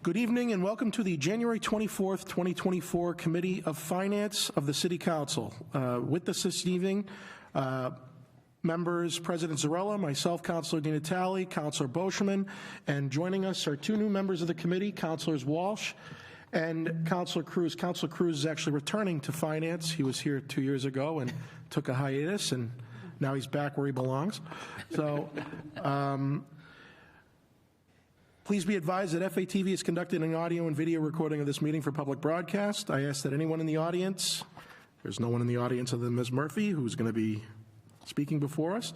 Good evening and welcome to the January 24th, 2024 Committee of Finance of the City Council. With us this evening, members President Zarella, myself, Councilor Di Natale, Councilor Boschman, and joining us are two new members of the committee, Councilors Walsh and Councilor Cruz. Councilor Cruz is actually returning to finance. He was here 2 years ago and took a hiatus, and now he's back where he belongs. So, please be advised that FATV is conducting an audio and video recording of this meeting for public broadcast. I ask that anyone in the audience, there's no one in the audience other than Ms. Murphy, who's going to be speaking before us.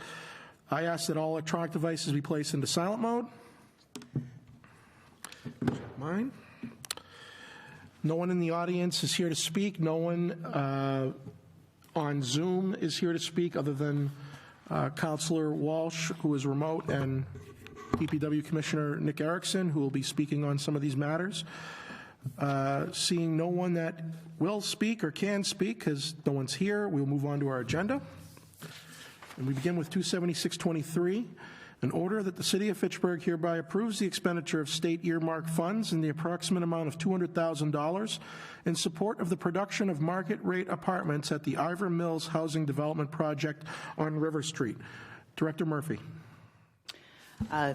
I ask that all electronic devices be placed into silent mode. Mine. No one in the audience is here to speak. No one on Zoom is here to speak other than Councilor Walsh, who is remote, and DPW Commissioner Nick Erickson, who will be speaking on some of these matters. Seeing no one that will speak or can speak because no one's here, we'll move on to our agenda. And we begin with 27623, an order that the City of Fitchburg hereby approves the expenditure of state earmark funds in the approximate amount of $200,000 in support of the production of market rate apartments at the Ivor Mills Housing Development Project on River Street. Director Murphy.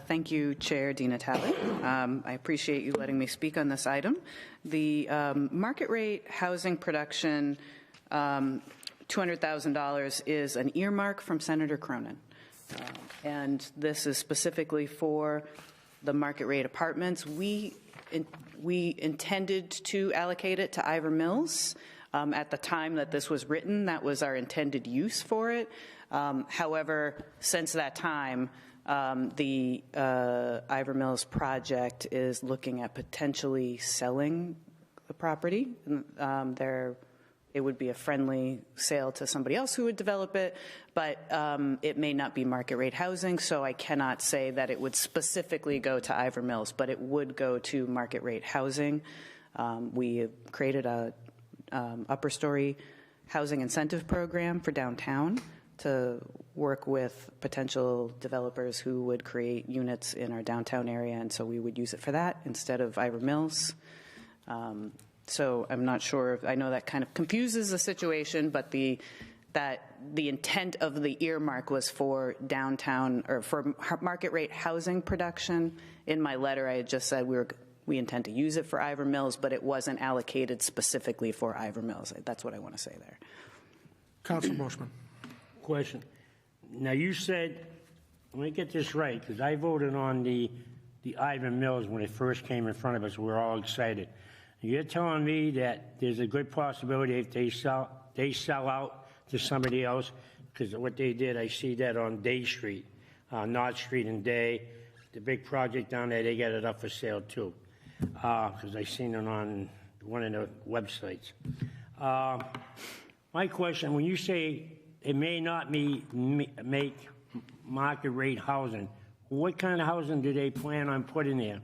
Thank you, Chair Di Natale. I appreciate you letting me speak on this item. The market rate housing production, $200,000, is an earmark from Senator Cronin. And this is specifically for the market rate apartments. We intended to allocate it to Ivor Mills. At the time that this was written, that was our intended use for it. However, since that time, the Ivor Mills project is looking at potentially selling the property. It would be a friendly sale to somebody else who would develop it, but it may not be market rate housing, so I cannot say that it would specifically go to Ivor Mills, but it would go to market rate housing. We created a upper story housing incentive program for downtown to work with potential developers who would create units in our downtown area, and so we would use it for that instead of Ivor Mills. So I'm not sure, I know that kind of confuses the situation, but the intent of the earmark was for downtown, or for market rate housing production. In my letter, I had just said we intend to use it for Ivor Mills, but it wasn't allocated specifically for Ivor Mills. That's what I want to say there. Councilor Boschman. Question. Now you said, let me get this right, because I voted on the Ivor Mills when it first came in front of us. We're all excited. You're telling me that there's a good possibility if they sell out to somebody else, because what they did, I see that on Day Street, North Street and Day, the big project down there, they got it up for sale too, because I seen it on one of the websites. My question, when you say it may not make market rate housing, what kind of housing do they plan on putting there?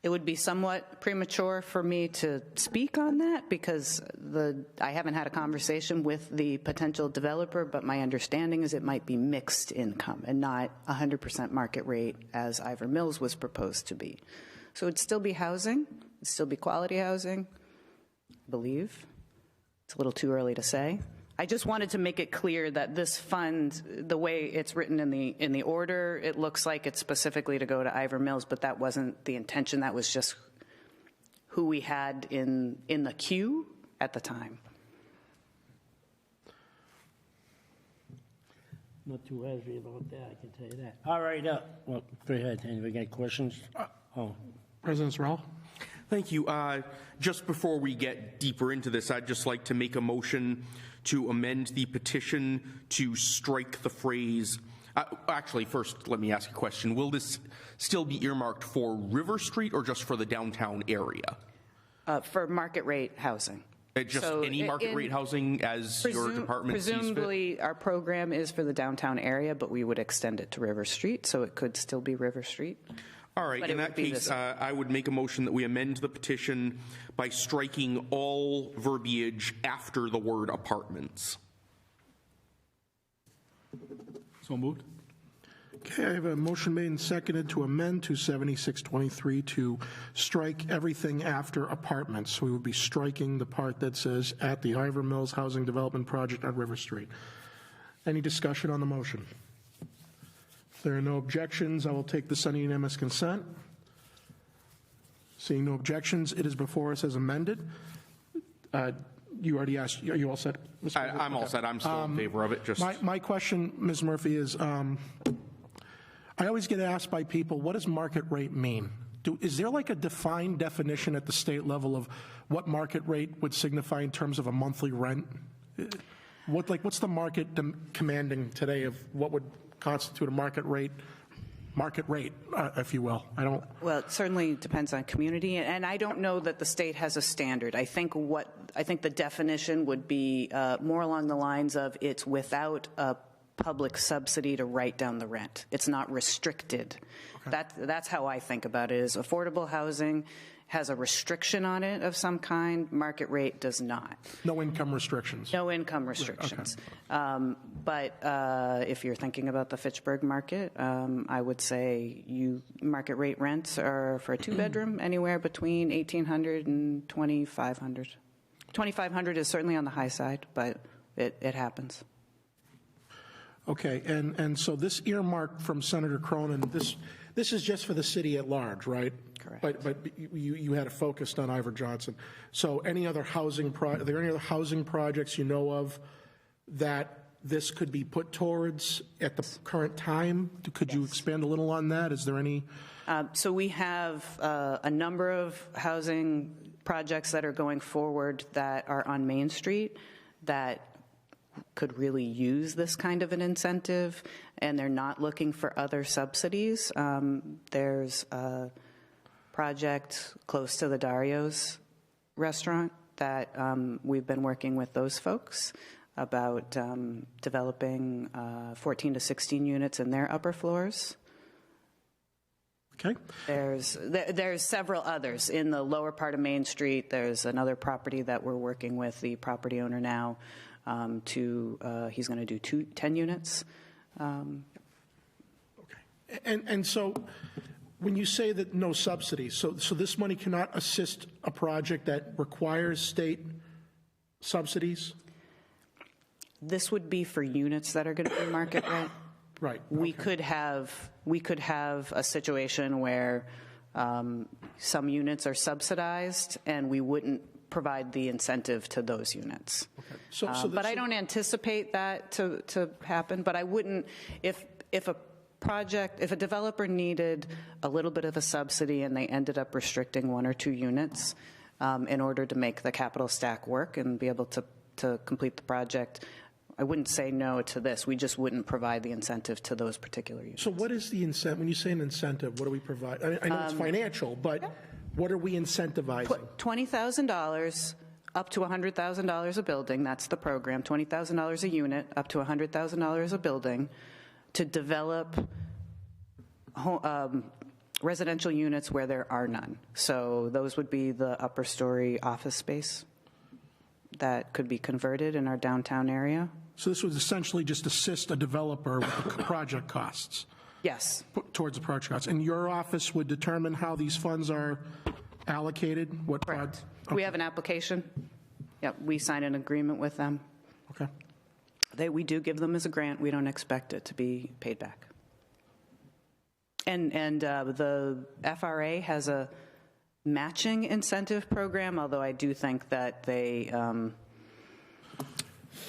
It would be somewhat premature for me to speak on that because I haven't had a conversation with the potential developer, but my understanding is it might be mixed income and not 100% market rate as Ivor Mills was proposed to be. So it'd still be housing, it'd still be quality housing, I believe. It's a little too early to say. I just wanted to make it clear that this fund, the way it's written in the order, it looks like it's specifically to go to Ivor Mills, but that wasn't the intention. That was just who we had in the queue at the time. Not too happy about that, I can tell you that. All right, well, go ahead. Anybody got questions? President Zarella. Thank you. Just before we get deeper into this, I'd just like to make a motion to amend the petition to strike the phrase. Actually, first, let me ask a question. Will this still be earmarked for River Street or just for the downtown area? For market rate housing. Just so any market rate housing as your department sees fit? Presumably, our program is for the downtown area, but we would extend it to River Street, so it could still be River Street. All right. In that case, I would make a motion that we amend the petition by striking all verbiage after the word apartments. So moved. Okay, I have a motion made and seconded to amend to 7623 to strike everything after apartments. So we would be striking the part that says at the Ivor Mills Housing Development Project on River Street. Any discussion on the motion? If there are no objections, I will take this on unanimous consent. Seeing no objections, it is before us as amended. You already asked, are you all set? Mr. Murphy? I'm all set. I'm still in favor of it. Just My question, Ms. Murphy, is I always get asked by people, what does market rate mean? Is there like a defined definition at the state level of what market rate would signify in terms of a monthly rent? What's the market commanding today of what would constitute a market rate, if you will? I don't. Well, it certainly depends on community, and I don't know that the state has a standard. I think the definition would be more along the lines of it's without a public subsidy to write down the rent. It's not restricted. Okay. That's how I think about it. Is affordable housing has a restriction on it of some kind. Market rate does not. No income restrictions. No income restrictions. Okay. But if you're thinking about the Fitchburg market, I would say market rate rents are for a two-bedroom anywhere between $1,800 and $2,500. $2,500 is certainly on the high side, but it happens. Okay, and so this earmark from Senator Cronin, this is just for the city at large, right? Correct. But you had it focused on Ivor Johnson. So are there any other housing projects you know of that this could be put towards at the current time? Could you expand a little on that? Is there any? So we have a number of housing projects that are going forward that are on Main Street that could really use this kind of an incentive, and they're not looking for other subsidies. There's a project close to the Dario's restaurant that we've been working with those folks about developing 14 to 16 units in their upper floors. Okay. There's several others in the lower part of Main Street. There's another property that we're working with the property owner now. He's going to do 10 units. Okay. And so when you say that no subsidies, so this money cannot assist a project that requires state subsidies? This would be for units that are going to be market rate. Right. We could have a situation where some units are subsidized and we wouldn't provide the incentive to those units. Okay. But I don't anticipate that to happen. But I wouldn't, if a developer needed a little bit of a subsidy and they ended up restricting 1 or 2 units in order to make the capital stack work and be able to complete the project, I wouldn't say no to this. We just wouldn't provide the incentive to those particular units. So what is the incentive? When you say an incentive, what do we provide? I know it's financial, but what are we incentivizing? $20,000 up to $100,000 a building. That's the program. $20,000 a unit, up to $100,000 a building, to develop residential units where there are none. So those would be the upper story office space that could be converted in our downtown area. So this would essentially just assist a developer with the project costs? Yes. Towards the project costs. And your office would determine how these funds are allocated? Correct. Okay. We have an application. Yep, we sign an agreement with them. Okay. We do give them as a grant. We don't expect it to be paid back. And the FRA has a matching incentive program, although I do think that they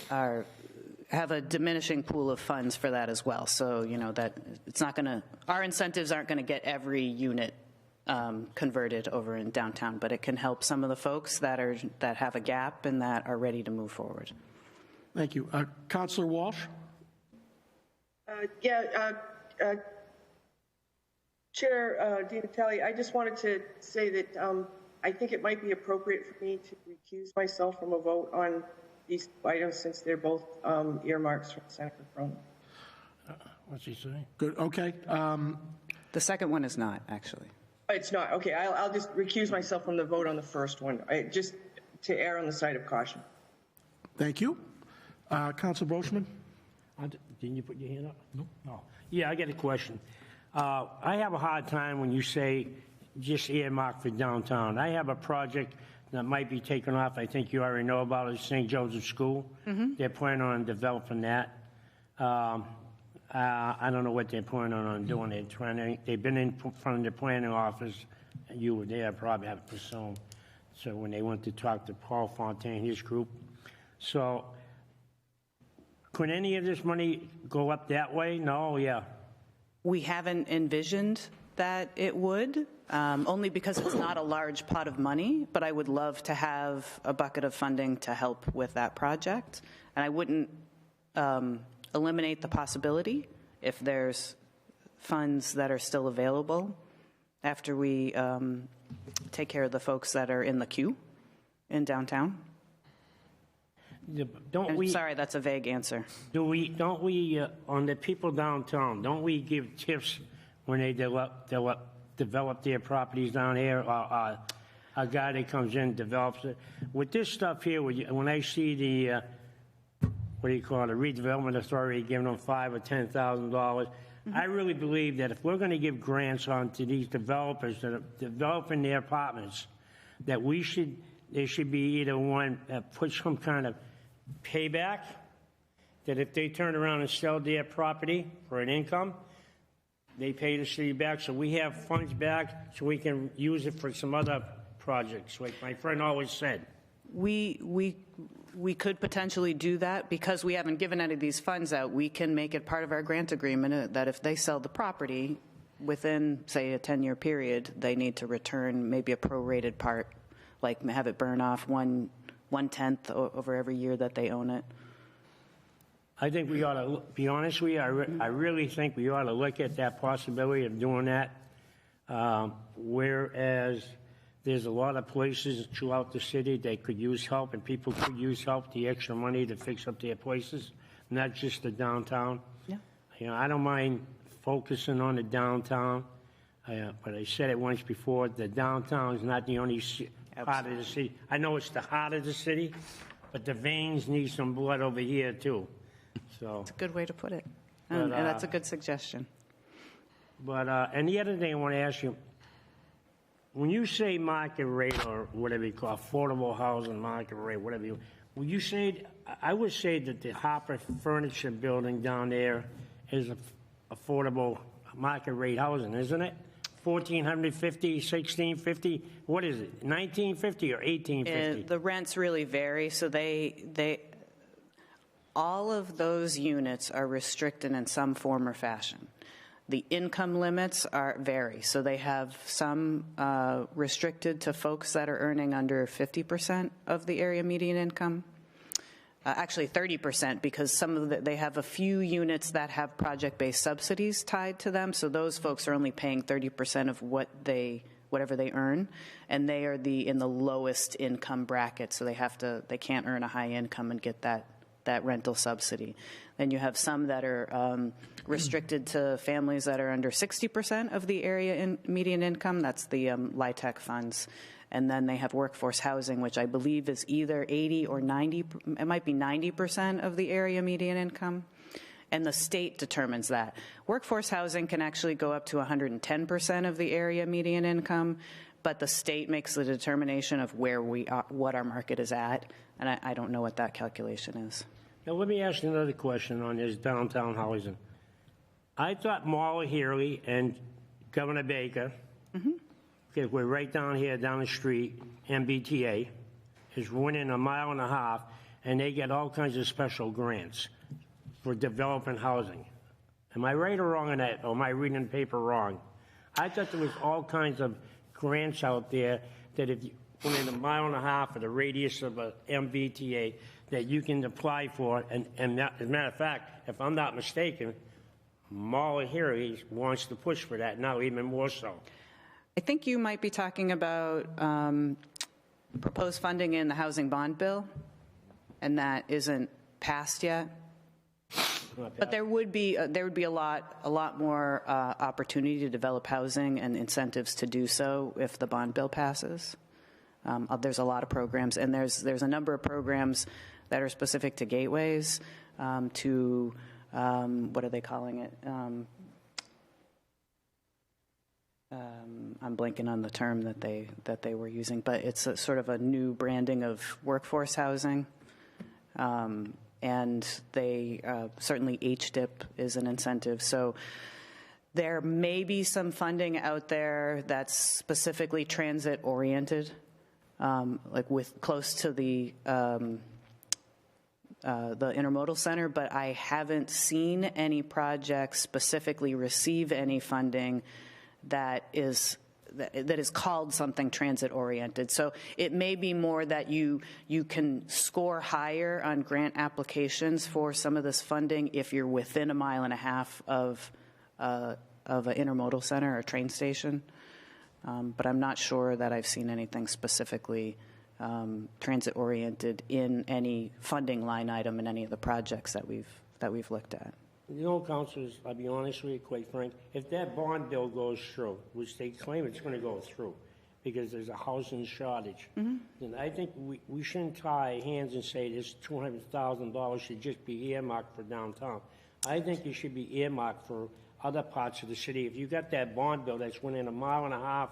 have a diminishing pool of funds for that as well. So, that it's not going to, our incentives aren't going to get every unit converted over in downtown, but it can help some of the folks that have a gap and that are ready to move forward. Thank you. Councillor Walsh? Chair DiNatale, I just wanted to say that I think it might be appropriate for me to recuse myself from a vote on these items since they're both earmarks from Senator Cronin. What's he saying? Good. Okay. The second one is not, actually. It's not. Okay, I'll just recuse myself from the vote on the first one, just to err on the side of caution. Thank you. Councilor Brochman? Didn't you put your hand up? No. Oh, yeah, I got a question. I have a hard time when you say just earmark for downtown. I have a project that might be taken off. I think you already know about it, St. Joseph School. They're planning on developing that. I don't know what they're planning on doing. They've been in front of the planning office. You were there, probably, I presume. So when they went to talk to Paul Fontaine, his group. So could any of this money go up that way? No, yeah. We haven't envisioned that it would, only because it's not a large pot of money, but I would love to have a bucket of funding to help with that project. And I wouldn't eliminate the possibility if there's funds that are still available after we take care of the folks that are in the queue in downtown. Yeah, don't I'm we? sorry, that's a vague answer. Don't we on the people downtown? Don't we give tips when they develop their properties down here? A guy that comes in develops it. With this stuff here, when I see the what do you call it, the redevelopment authority giving them $5,000 or $10,000, I really believe that if we're going to give grants on to these developers that are developing their apartments, that there should be either one put some kind of payback, that if they turn around and sell their property for an income, they pay the city back, so we have funds back so we can use it for some other projects, like my friend always said. We could potentially do that because we haven't given any of these funds out. We can make it part of our grant agreement that if they sell the property within, say, a 10-year period, they need to return maybe a prorated part, like have it burn off 1/10 over every year that they own it. I think we ought to, be honest with you, I really think we ought to look at that possibility of doing that. Whereas there's a lot of places throughout the city that could use help, and people could use help, the extra money to fix up their places, not just the downtown. Yeah. You know, I don't mind focusing on the downtown, but I said it once before, the downtown is not the only part of the city. I know it's the heart of the city, but the veins need some blood over here too. So, It's a good way to put it. And that's a good suggestion. but, and the other thing I want to ask you, when you say market rate or whatever you call affordable housing market rate, whatever you, will you say, I would say that the Harper Furniture Building down there is affordable market rate housing, isn't it? 1,450, 1,650, what is it, 1,950 or 1,850? The rents really vary, so all of those units are restricted in some form or fashion. The income limits vary, so they have some restricted to folks that are earning under 50% of the area median income. Actually 30%, because they have a few units that have project-based subsidies tied to them, so those folks are only paying 30% of whatever they earn, and they are in the lowest income bracket, so they can't earn a high income and get that rental subsidy. Then you have some that are restricted to families that are under 60% of the area median income. That's the LIHTC funds. And then they have workforce housing, which I believe is either 80 or 90, it might be 90% of the area median income. And the state determines that. Workforce housing can actually go up to 110% of the area median income, but the state makes the determination of where we are, what our market is at, and I don't know what that calculation is. Now, let me ask you another question on this downtown housing. I thought Marla Healy and Governor Baker, because we're right down here, down the street, MBTA, is winning 1.5 miles, and they get all kinds of special grants for developing housing. Am I right or wrong on that, or am I reading the paper wrong? I thought there was all kinds of grants out there that if you within 1.5 miles of the radius of a MBTA that you can apply for, and that, as a matter of fact, if I'm not mistaken, Marla Healy wants to push for that now even more so. I think you might be talking about proposed funding in the housing bond bill, and that isn't passed yet. But there would be a lot more opportunity to develop housing and incentives to do so if the bond bill passes. There's a lot of programs, and there's a number of programs that are specific to gateways, to what are they calling it? I'm blanking on the term that they were using, but it's a sort of a new branding of workforce housing. And they certainly HDIP is an incentive. So there may be some funding out there that's specifically transit oriented, like with close to the intermodal center, but I haven't seen any projects specifically receive any funding that is called something transit oriented. So it may be more that you can score higher on grant applications for some of this funding if you're within 1.5 miles of an intermodal center or train station. But I'm not sure that I've seen anything specifically transit oriented in any funding line item in any of the projects that we've looked at. You know, councilors, I'll be honest with you, quite frank, if that bond bill goes through, which they claim it's going to go through, because there's a housing shortage, then I think we shouldn't tie hands and say this $200,000 should just be earmarked for downtown. I think it should be earmarked for other parts of the city. If you got that bond bill that's within 1.5 miles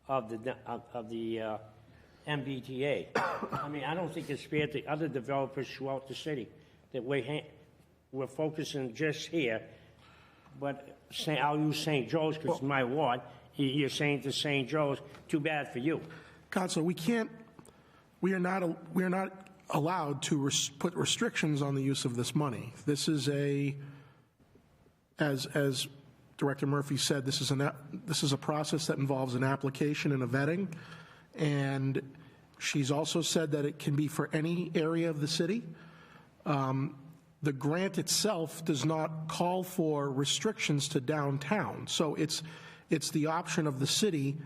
of the MBTA, I mean, I don't think it's fair to other developers throughout the city that we're focusing just here, but I'll use St. Joe's because it's my ward. You're saying to St. Joe's, too bad for you. Counselor, we are not allowed to put restrictions on the use of this money. This is as Director Murphy said, this is a process that involves an application and a vetting, and she's also said that it can be for any area of the city. The grant itself does not call for restrictions to downtown, so it's the option of the city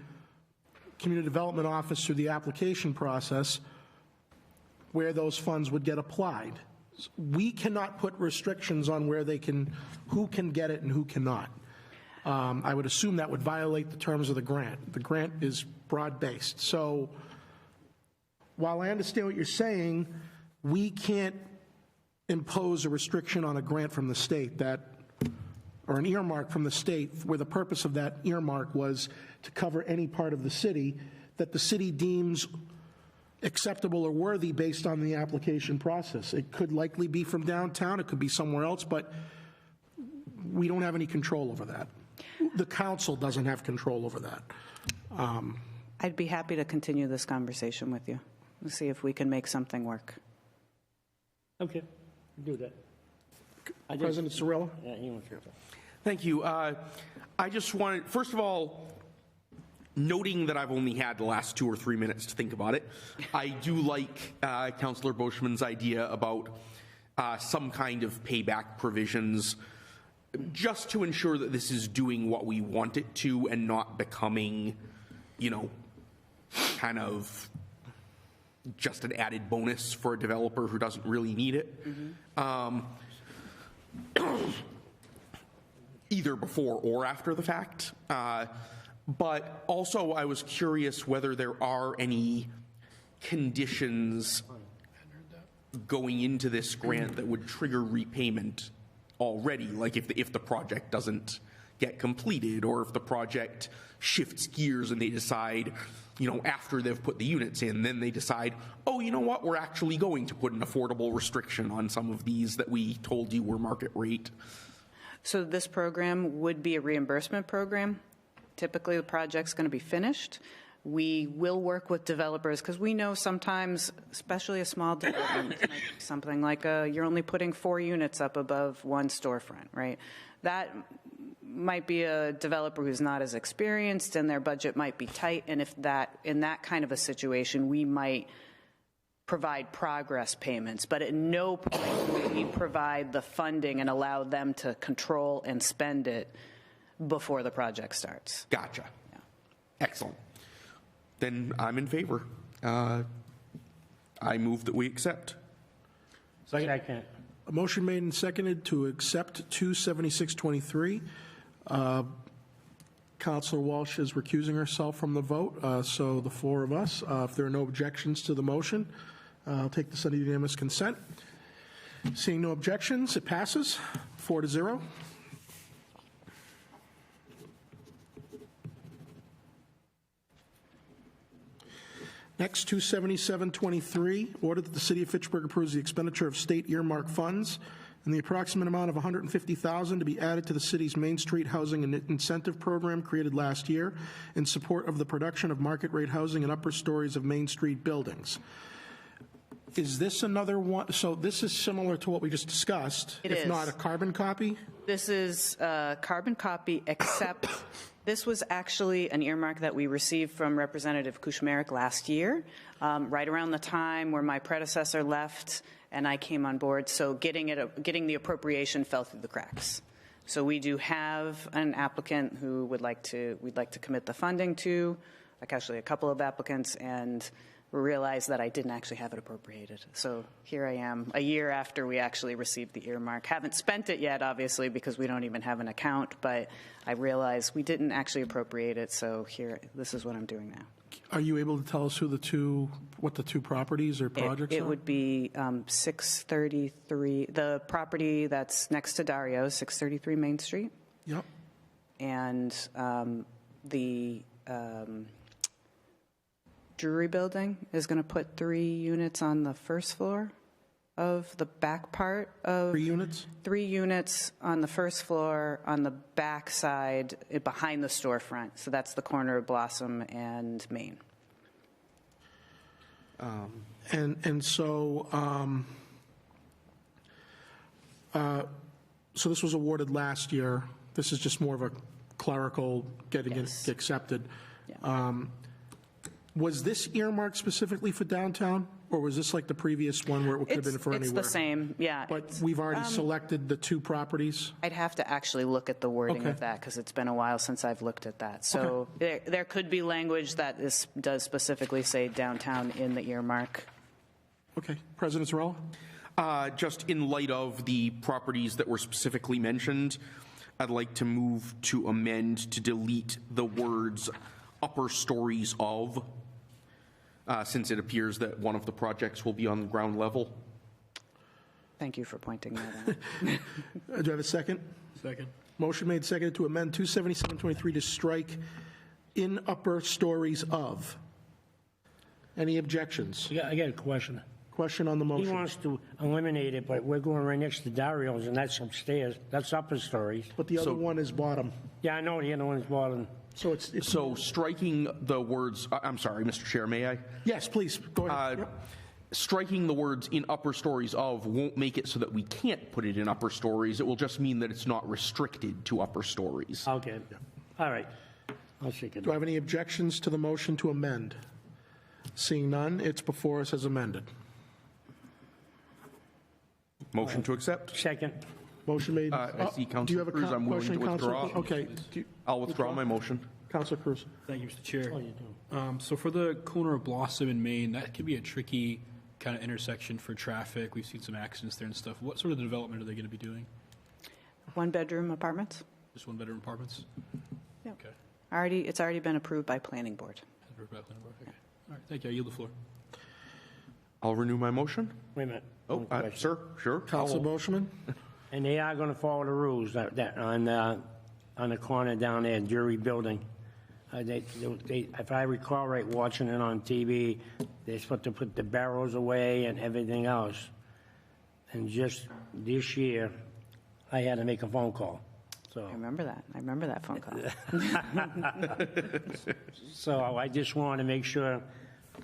community development office through the application process where those funds would get applied. We cannot put restrictions on who can get it and who cannot. I would assume that would violate the terms of the grant. The grant is broad-based. So while I understand what you're saying, we can't impose a restriction on a grant from the state or an earmark from the state where the purpose of that earmark was to cover any part of the city that the city deems acceptable or worthy based on the application process. It could likely be from downtown, it could be somewhere else, but we don't have any control over that. The council doesn't have control over that. I'd be happy to continue this conversation with you. We'll see if we can make something work. Okay, do that. President Cirillo? Yeah, you want to. Thank you. I just wanted, first of all, noting that I've only had the last 2 or 3 minutes to think about it, I do like Councillor Boschman's idea about some kind of payback provisions just to ensure that this is doing what we want it to and not becoming, kind of just an added bonus for a developer who doesn't really need it. Either before or after the fact. But also I was curious whether there are any conditions going into this grant that would trigger repayment already, like if the project doesn't get completed, or if the project shifts gears and they decide, after they've put the units in, then they decide, oh, you know what, we're actually going to put an affordable restriction on some of these that we told you were market rate. So this program would be a reimbursement program. Typically, the project's going to be finished. We will work with developers because we know sometimes, especially a small development, something like you're only putting 4 units up above one storefront, right? That might be a developer who's not as experienced and their budget might be tight. And in that kind of a situation, we might provide progress payments, but at no point will we provide the funding and allow them to control and spend it before the project starts. Gotcha. Yeah. Excellent. Then I'm in favor. I move that we accept. Second. A motion made and seconded to accept 27623. Councilor Walsh is recusing herself from the vote, so the 4 of us, if there are no objections to the motion, I'll take this under unanimous consent. Seeing no objections, it passes. 4-0. Next, 27723, order that the City of Fitchburg approves the expenditure of state earmark funds and the approximate amount of $150,000 to be added to the city's Main Street Housing and Incentive Program created last year in support of the production of market-rate housing in upper stories of Main Street buildings. Is this another one? So this is similar to what we just discussed. It if is. not a carbon copy? This is a carbon copy, except this was actually an earmark that we received from Representative Kuchmarek last year, right around the time where my predecessor left and I came on board. So getting the appropriation fell through the cracks. So we do have an applicant who we'd like to commit the funding to, like actually a couple of applicants, and realized that I didn't actually have it appropriated. So here I am, a year after we actually received the earmark. Haven't spent it yet, obviously, because we don't even have an account, but I realized we didn't actually appropriate it, so here, this is what I'm doing now. Are you able to tell us what the two properties or projects It are? would be 633, the property that's next to Dario's, 633 Main Street, Yep. and the Drury Building is going to put 3 units on the first floor of the back part of 3 units? 3 units on the first floor on the back side behind the storefront. So that's the corner of Blossom and Main. So this was awarded last year. This is just more of a clerical getting Yes. it accepted. Yeah. Was this earmarked specifically for downtown, or was this like the previous one where it could have been for It's anywhere? the same, yeah. But we've already selected the 2 properties? I'd have to actually look at the wording Okay. of that because it's been a while since I've looked at that. So there could be language that does specifically say downtown in the earmark. Okay. President Zarella? Just in light of the properties that were specifically mentioned, I'd like to move to amend to delete the words upper stories of, since it appears that one of the projects will be on the ground level. Thank you for pointing that out. Do I have a second? Second. Motion made, seconded to amend 27723 to strike in upper stories of. Any objections? I got a question. Question on the He motion. wants to eliminate it, but we're going right next to Dario's, and that's upstairs. That's upper stories. But the other one is bottom. Yeah, I know the other one's bottom. So it's So striking the words, I'm sorry, Mr. Chair, may I? yes, please, go ahead. Yep. Striking the words in upper stories of won't make it so that we can't put it in upper stories. It will just mean that it's not restricted to upper stories. Okay. All right. I'll shake it. Do I have any objections to the motion to amend? Seeing none, it's before us as amended. Motion to accept? Second. Motion made. I see Do you have a Councilor Cruz. I'm willing question, to Councilor? withdraw. Okay. Do you- I'll withdraw my motion. Councilor Cruz. Thank you, Mr. Chair. So for the corner of Blossom and Main, that can be a tricky kind of intersection for traffic. We've seen some accidents there and stuff. What sort of development are they going to be doing? 1-bedroom apartments? Just one-bedroom apartments? Yeah. Okay. It's already been approved by planning board. Okay. All right, thank you. I yield the floor. I'll renew my motion. Wait a minute. Oh, One question. sir, sure. Councilor Moshman? And they are going to follow the rules that on the corner down there, Drury Building. If I recall right, watching it on TV, they're supposed to put the barrels away and everything else. And just this year, I had to make a phone call. So, I remember that. I remember that phone call. so I just want to make sure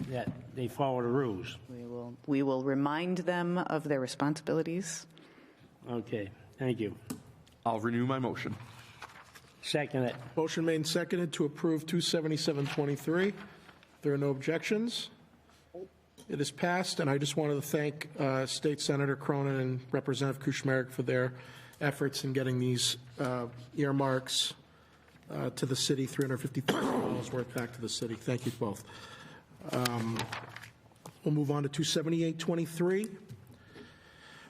that they follow the rules. We will remind them of their responsibilities. Okay, thank you. I'll renew my motion. Second it. Motion made and seconded to approve 27723. There are no objections. It is passed, and I just wanted to thank State Senator Cronin and Representative Kuchmarek for their efforts in getting these earmarks to the city, $350,000 worth back to the city. Thank you both. We'll move on to 27823.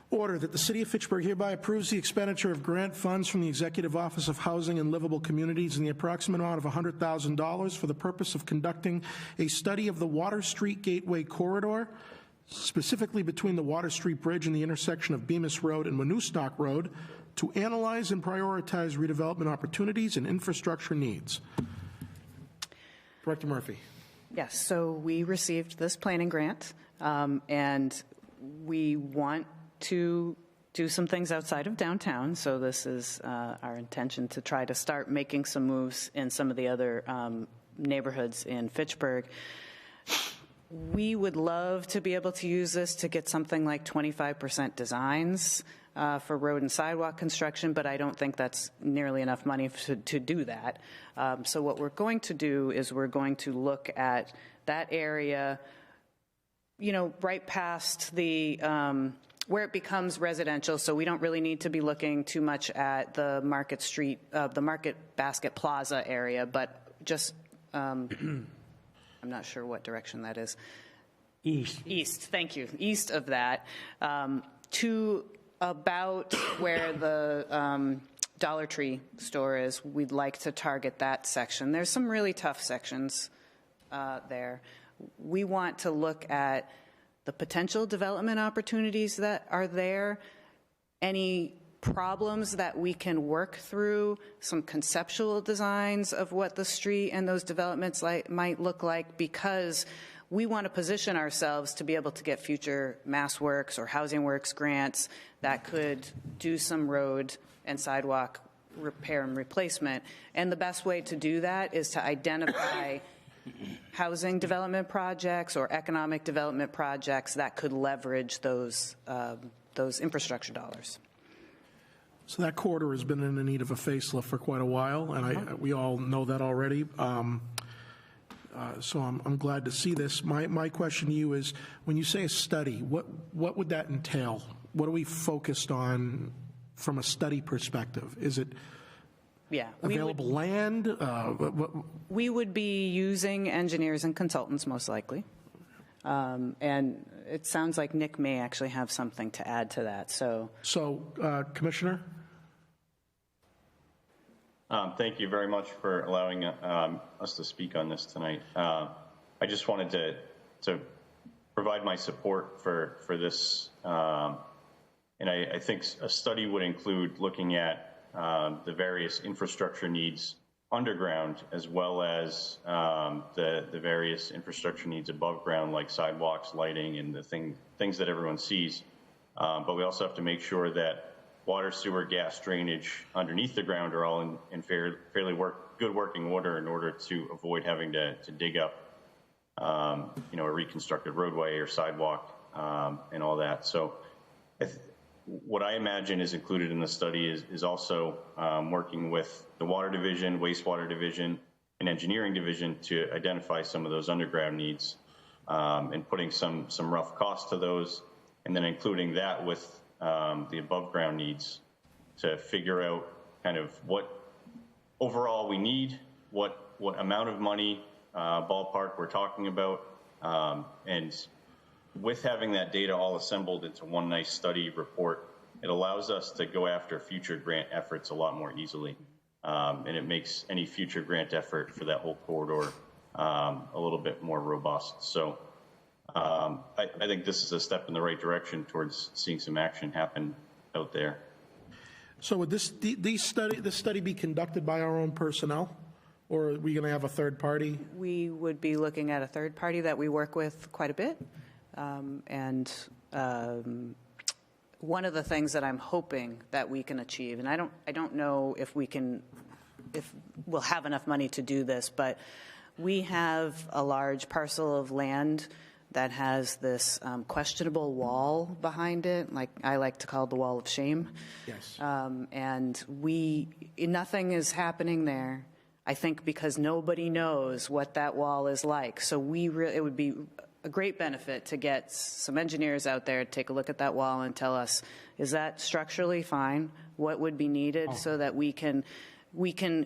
Order that the City of Fitchburg hereby approves the expenditure of grant funds from the Executive Office of Housing and Livable Communities in the approximate amount of $100,000 for the purpose of conducting a study of the Water Street Gateway Corridor, specifically between the Water Street Bridge and the intersection of Bemis Road and Winoostock Road, to analyze and prioritize redevelopment opportunities and infrastructure needs. Director Murphy. Yes, so we received this planning grant, and we want to do some things outside of downtown. So this is our intention to try to start making some moves in some of the other neighborhoods in Fitchburg. We would love to be able to use this to get something like 25% designs for road and sidewalk construction, but I don't think that's nearly enough money to do that. So what we're going to do is we're going to look at that area, you know, right past the, where it becomes residential, so we don't really need to be looking too much at the Market Street, the Market Basket Plaza area, but just, I'm not sure what direction that is. East, thank you. East of that, to about where the Dollar Tree store is, we'd like to target that section. There's some really tough sections there. We want to look at the potential development opportunities that are there, any problems that we can work through, some conceptual designs of what the street and those developments might look like, because we want to position ourselves to be able to get future Mass Works or Housing Works grants that could do some road and sidewalk repair and replacement. And the best way to do that is to identify housing development projects or economic development projects that could leverage those infrastructure dollars. So that corridor has been in the need of a facelift for quite a while, and we all know that already. So I'm glad to see this. My question to you is, when you say a study, what would that entail? What are we focused on from a study perspective? Is it available land? We would be using engineers and consultants, most likely. And it sounds like Nick may actually have something to add to that. So Commissioner? Thank you very much for allowing us to speak on this tonight. I just wanted to provide my support for this. And I think a study would include looking at the various infrastructure needs underground, as well as the various infrastructure needs above ground, like sidewalks, lighting, and the things that everyone sees. But we also have to make sure that water, sewer, gas drainage underneath the ground are all in fairly good working order in order to avoid having to dig up, a reconstructed roadway or sidewalk and all that. So what I imagine is included in the study is also working with the water division, wastewater division, and engineering division to identify some of those underground needs and putting some rough costs to those, and then including that with the above ground needs to figure out kind of what overall we need, what amount of money ballpark we're talking about, and with having that data all assembled into one nice study report, it allows us to go after future grant efforts a lot more easily. And it makes any future grant effort for that whole corridor a little bit more robust. So I think this is a step in the right direction towards seeing some action happen out there. So would this study be conducted by our own personnel, or are we going to have a third party? we would be looking at a third party that we work with quite a bit. One of the things that I'm hoping that we can achieve, and I don't know if we'll have enough money to do this, but we have a large parcel of land that has this questionable wall behind it, like I like to call it the wall of shame. Yes. And nothing is happening there, I think, because nobody knows what that wall is like. So it would be a great benefit to get some engineers out there to take a look at that wall and tell us, is that structurally fine? What would be needed so that we can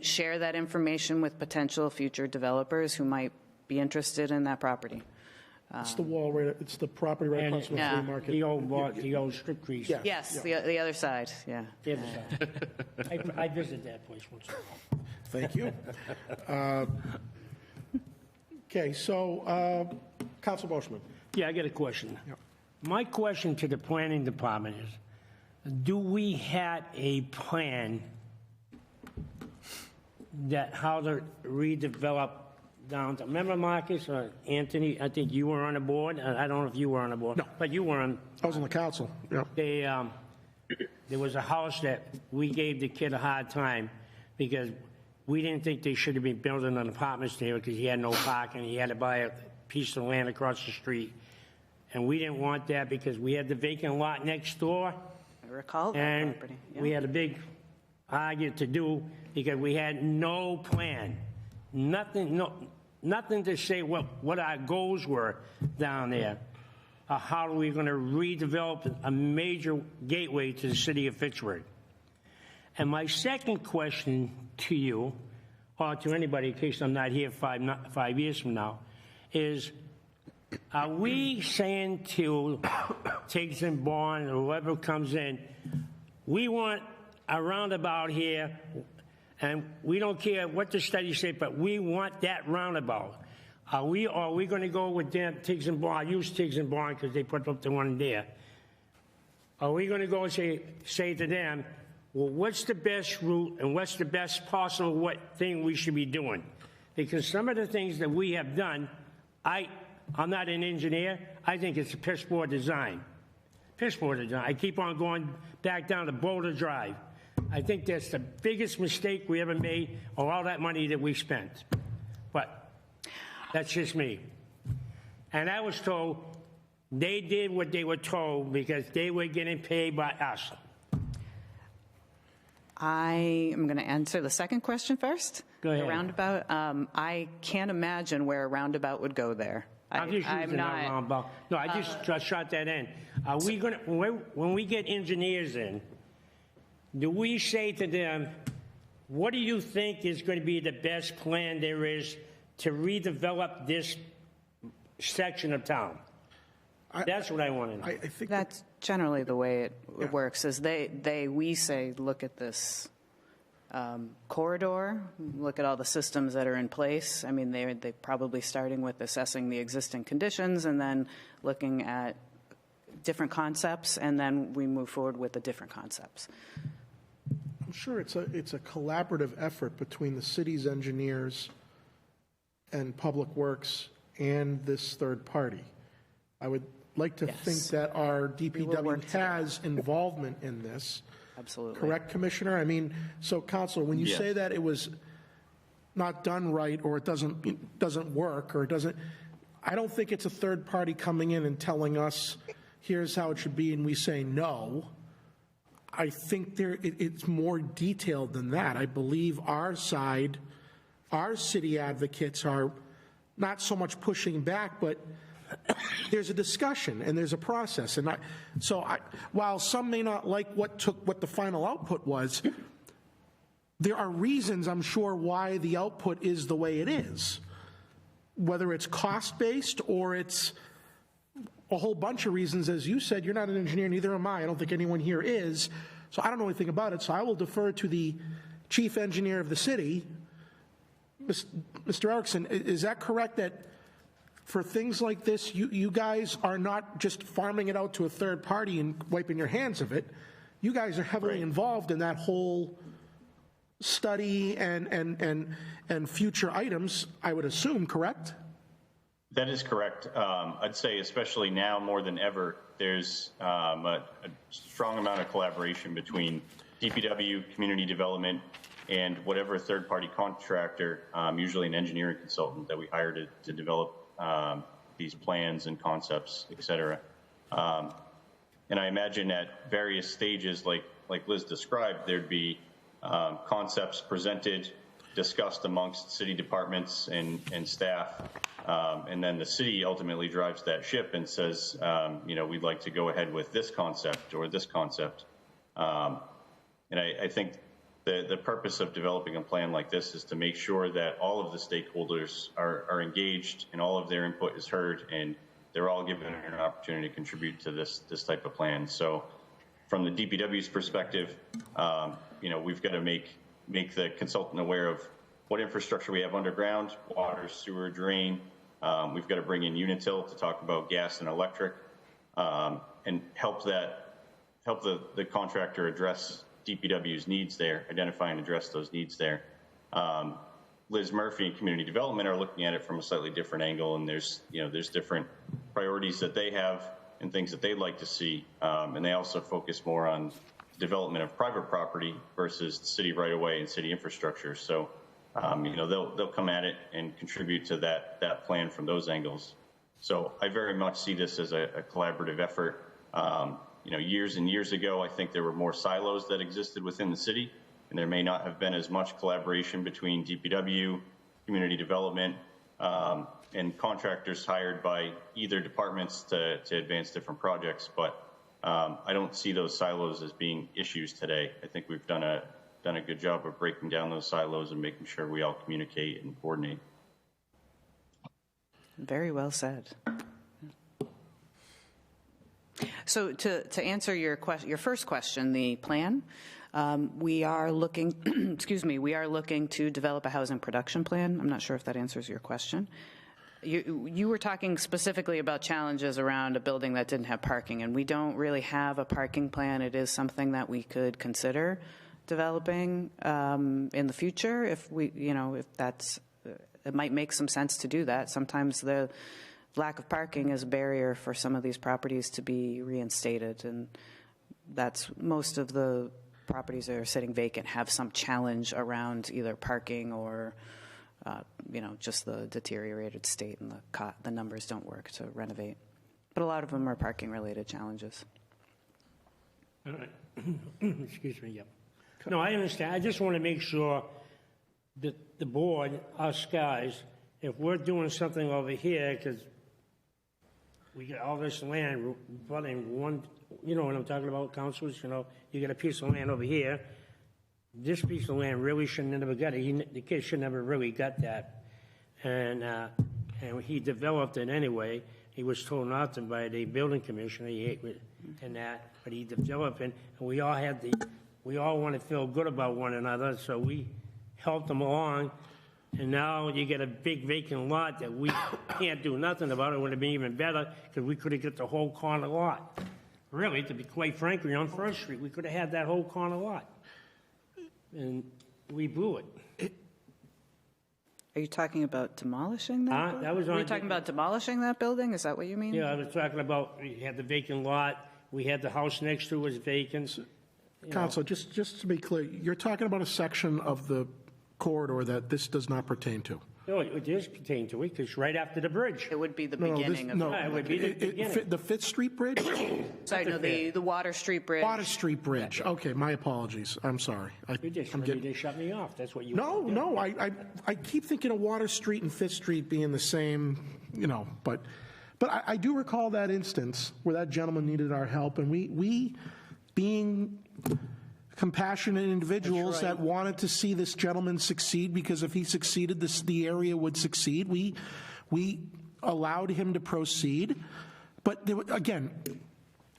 share that information with potential future developers who might be interested in that property. It's the wall right, it's the property right across from the flea market. The old strip crease. Yeah. Yes, the other side, yeah. The other side. I visit that place once in a while. Thank you. Okay, so Council Boschman. Yeah, I got a question. Yep. My question to the planning department is, do we have a plan that how to redevelop downtown? Remember, Marcus or Anthony, I think you were on the board. I don't know if you were on the board. No. But you were on. I was on the council, yeah. There was a house that we gave the kid a hard time because we didn't think they should have been building an apartments there because he had no parking. He had to buy a piece of land across the street. And we didn't want that because we had the vacant lot next door. I recall that And property. Yeah. we had a big argument to do because we had no plan. Nothing to say what our goals were down there. How are we going to redevelop a major gateway to the city of Fitchburg? And my second question to you, or to anybody in case I'm not here 5 years from now, is are we saying to Tiggs and Bond or whoever comes in, we want a roundabout here, and we don't care what the studies say, but we want that roundabout? Are we going to go with them, Tiggs and Bond? I use Tiggs and Bond because they put up the one there. Are we going to go and say to them, well, what's the best route and what's the best possible thing we should be doing? Because some of the things that we have done, I'm not an engineer. I think it's a piss poor design. Piss poor design. I keep on going back down to Boulder Drive. I think that's the biggest mistake we ever made, or all that money that we spent. But that's just me. And I was told they did what they were told because they were getting paid by us. I am going to answer the second question first. Go ahead. The roundabout. I can't imagine where a roundabout would go there. I'm just using that roundabout. No, I just shot that in. Are we going to, when we get engineers in, do we say to them, what do you think is going to be the best plan there is to redevelop this section of town? That's what I want to know. I think That's generally the way it works. Is we say, look at this corridor, look at all the systems that are in place. I mean, they're probably starting with assessing the existing conditions and then looking at different concepts, and then we move forward with the different concepts. I'm sure it's a collaborative effort between the city's engineers and Public Works and this third party. I would like to think that our DPW has involvement in this. Absolutely. Correct, Commissioner? I mean, so Counselor, when you say that it was not done right, or it doesn't work, or it doesn't, I don't think it's a third party coming in and telling us, here's how it should be, and we say no. I think it's more detailed than that. I believe our side, our city advocates are not so much pushing back, but there's a discussion and there's a process. And while some may not like what the final output was, there are reasons, I'm sure, why the output is the way it is. Whether it's cost-based or it's a whole bunch of reasons. As you said, you're not an engineer, neither am I. I don't think anyone here is. So I don't know anything about it. So I will defer to the chief engineer of the city. Mr. Erickson, is that correct that for things like this, you guys are not just farming it out to a third party and wiping your hands of it? You guys are heavily involved in that whole study and future items, I would assume, correct? That is correct. I'd say especially now more than ever, there's a strong amount of collaboration between DPW, community development, and whatever third-party contractor, usually an engineering consultant that we hire to develop these plans and concepts, et cetera. And I imagine at various stages, like Liz described, there'd be concepts presented, discussed amongst city departments and staff, and then the city ultimately drives that ship and says, we'd like to go ahead with this concept or this concept. And I think the purpose of developing a plan like this is to make sure that all of the stakeholders are engaged and all of their input is heard, and they're all given an opportunity to contribute to this type of plan. So from the DPW's perspective, we've got to make the consultant aware of what infrastructure we have underground, water, sewer, drain. We've got to bring in Unitil to talk about gas and electric, and help that help the contractor address DPW's needs there, identify and address those needs there. Liz Murphy and Community Development are looking at it from a slightly different angle, and there's different priorities that they have and things that they'd like to see, and they also focus more on development of private property versus city right-of-way and city infrastructure. So, they'll come at it and contribute to that plan from those angles. So I very much see this as a collaborative effort. Years and years ago, I think there were more silos that existed within the city, and there may not have been as much collaboration between DPW, community development, and contractors hired by either departments to advance different projects. But I don't see those silos as being issues today. I think we've done a good job of breaking down those silos and making sure we all communicate and coordinate. Very well said. So to answer your first question, the plan, we are looking, we are looking to develop a housing production plan. I'm not sure if that answers your question. You were talking specifically about challenges around a building that didn't have parking, and we don't really have a parking plan. It is something that we could consider developing in the future if it might make some sense to do that. Sometimes the lack of parking is a barrier for some of these properties to be reinstated, and that's most of the properties that are sitting vacant have some challenge around either parking or just the deteriorated state and the numbers don't work to renovate. But a lot of them are parking related challenges. All right. Excuse me, yep. No, I understand. I just want to make sure that the board, us guys, if we're doing something over here, because we get all this land, but in one, you know what I'm talking about, councilors, you get a piece of land over here. This piece of land really should never got it. The kid should never really got that. And he developed it anyway. He was told not to by the building commissioner, but he developed it, and we all want to feel good about one another, so we helped him along. And now you get a big vacant lot that we can't do nothing about. It would have been even better because we could have got the whole corner lot. Really, to be quite frankly, on First Street, we could have had that whole corner lot. And we blew it. Are you talking about demolishing that building? That was on. Were you talking about demolishing that building? Is that what you mean? Yeah, I was talking about, we had the vacant lot, we had the house next to it was vacant. Counselor, just to be clear, you're talking about a section of the corridor that this does not pertain to. No, it does pertain to it, because right after the bridge. It would be the No, beginning of no, it would be the beginning. the Fifth Street Bridge? Sorry, no, the Water Street Bridge. Water Street Bridge. Okay, my apologies. I'm sorry. You just I'm ready to shut me off, that's what you. No, I keep thinking of Water Street and Fifth Street being the same, but I do recall that instance where that gentleman needed our help, and we being compassionate individuals that wanted to see this gentleman succeed, because if he succeeded, the area would succeed. We allowed him to proceed. But again,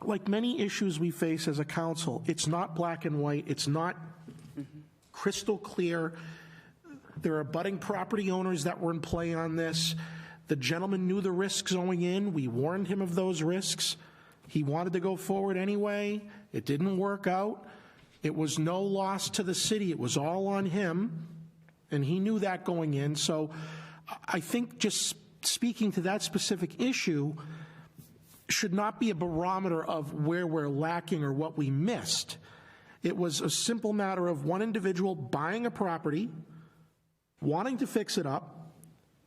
like many issues we face as a council, it's not black and white. It's not crystal clear. There are budding property owners that were in play on this. The gentleman knew the risks going in. We warned him of those risks. He wanted to go forward anyway. It didn't work out. It was no loss to the city. It was all on him, and he knew that going in. So I think just speaking to that specific issue should not be a barometer of where we're lacking or what we missed. It was a simple matter of one individual buying a property, wanting to fix it up,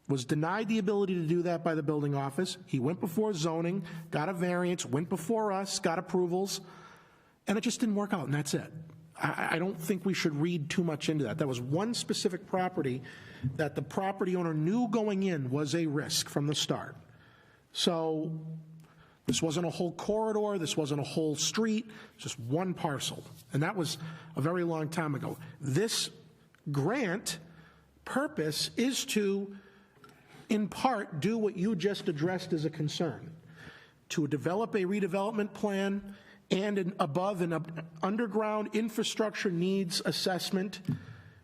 was denied the ability to do that by the building office. He went before zoning, got a variance, went before us, got approvals, and it just didn't work out, and that's it. I don't think we should read too much into that. That was one specific property that the property owner knew going in was a risk from the start. So this wasn't a whole corridor, this wasn't a whole street, just one parcel. And that was a very long time ago. This grant purpose is to, in part, do what you just addressed as a concern, to develop a redevelopment plan and an above and underground infrastructure needs assessment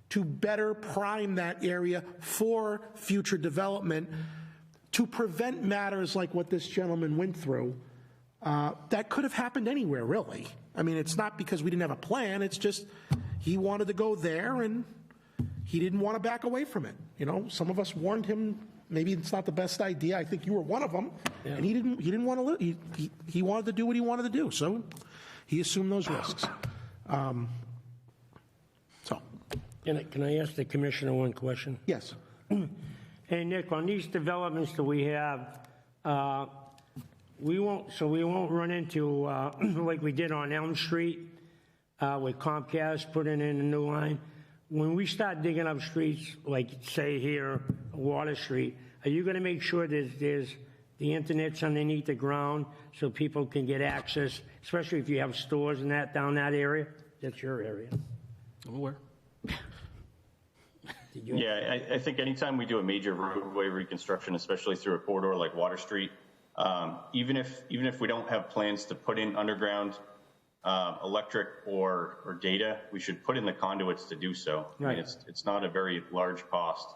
to better prime that area for future development, to prevent matters like what this gentleman went through that could have happened anywhere, really. I mean, it's not because we didn't have a plan, it's just he wanted to go there and he didn't want to back away from it. You know, some of us warned him, maybe it's not the best idea. I think you were one of them. And he didn't want to, he wanted to do what he wanted to do. So he assumed those risks. So, Can I ask the commissioner one question? yes. Hey, Nick, on these developments that we have, we won't run into, like we did on Elm Street, with Comcast putting in a new line. When we start digging up streets, like say here, Water Street, are you gonna make sure there's the internet's underneath the ground so people can get access, especially if you have stores and that down that area? That's your area. I'm aware. Yeah, I think anytime we do a major roadway reconstruction, especially through a corridor like Water Street, even if we don't have plans to put in underground electric or data, we should put in the conduits to do so. Right. I mean, it's not a very large cost,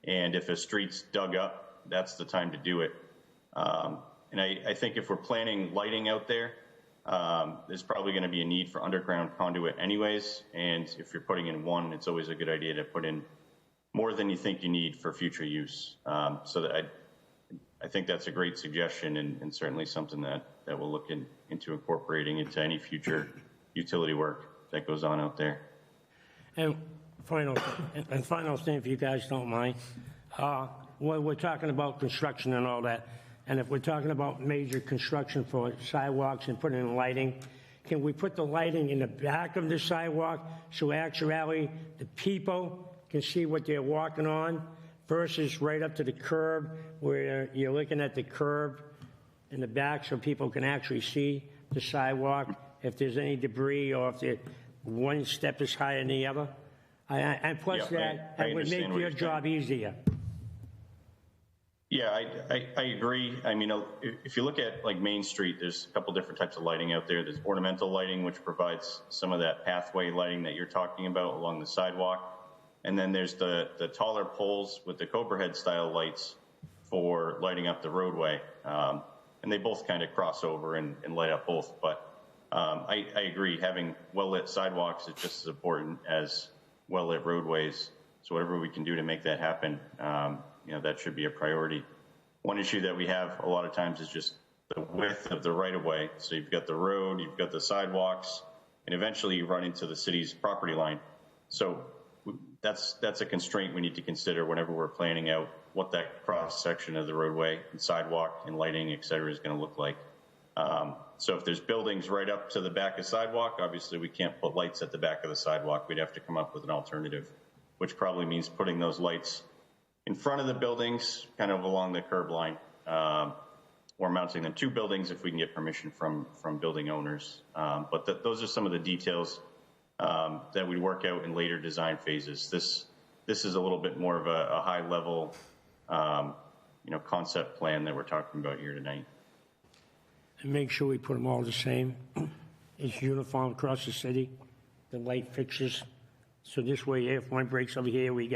and if a street's dug up, that's the time to do it. And I think if we're planning lighting out there, there's probably going to be a need for underground conduit anyways, and if you're putting in one, it's always a good idea to put in more than you think you need for future use. So that I think that's a great suggestion, and certainly something that we'll look into incorporating into any future utility work that goes on out there. And final thing, if you guys don't mind, when we're talking about construction and all that, and if we're talking about major construction for sidewalks and putting in lighting, can we put the lighting in the back of the sidewalk so actually the people can see what they're walking on versus right up to the curb where you're looking at the curb in the back so people can actually see the sidewalk if there's any debris or if one step is higher than the other? And plus Yeah, that I would make understand what your you're job easier. Yeah, I agree. I mean, if you look at like Main Street, there's a couple different types of lighting out there. There's ornamental lighting, which provides some of that pathway lighting that you're talking about along the sidewalk. And then there's the taller poles with the Cobra head style lights for lighting up the roadway. And they both kind of cross over and light up both. But I agree, having well-lit sidewalks is just as important as well-lit roadways. So whatever we can do to make that happen, that should be a priority. One issue that we have a lot of times is just the width of the right-of-way. So you've got the road, you've got the sidewalks, and eventually you run into the city's property line. So that's a constraint we need to consider whenever we're planning out what that cross-section of the roadway and sidewalk and lighting, et cetera, is going to look like. So if there's buildings right up to the back of the sidewalk, obviously we can't put lights at the back of the sidewalk. We'd have to come up with an alternative, which probably means putting those lights in front of the buildings, kind of along the curb line, or mounting them to buildings if we can get permission from building owners. But those are some of the details that we work out in later design phases. This is a little bit more of a high level, concept plan that we're talking about here tonight. And make sure we put them all the same. It's uniform across the city, the light fixtures. So this way, if one breaks over here, we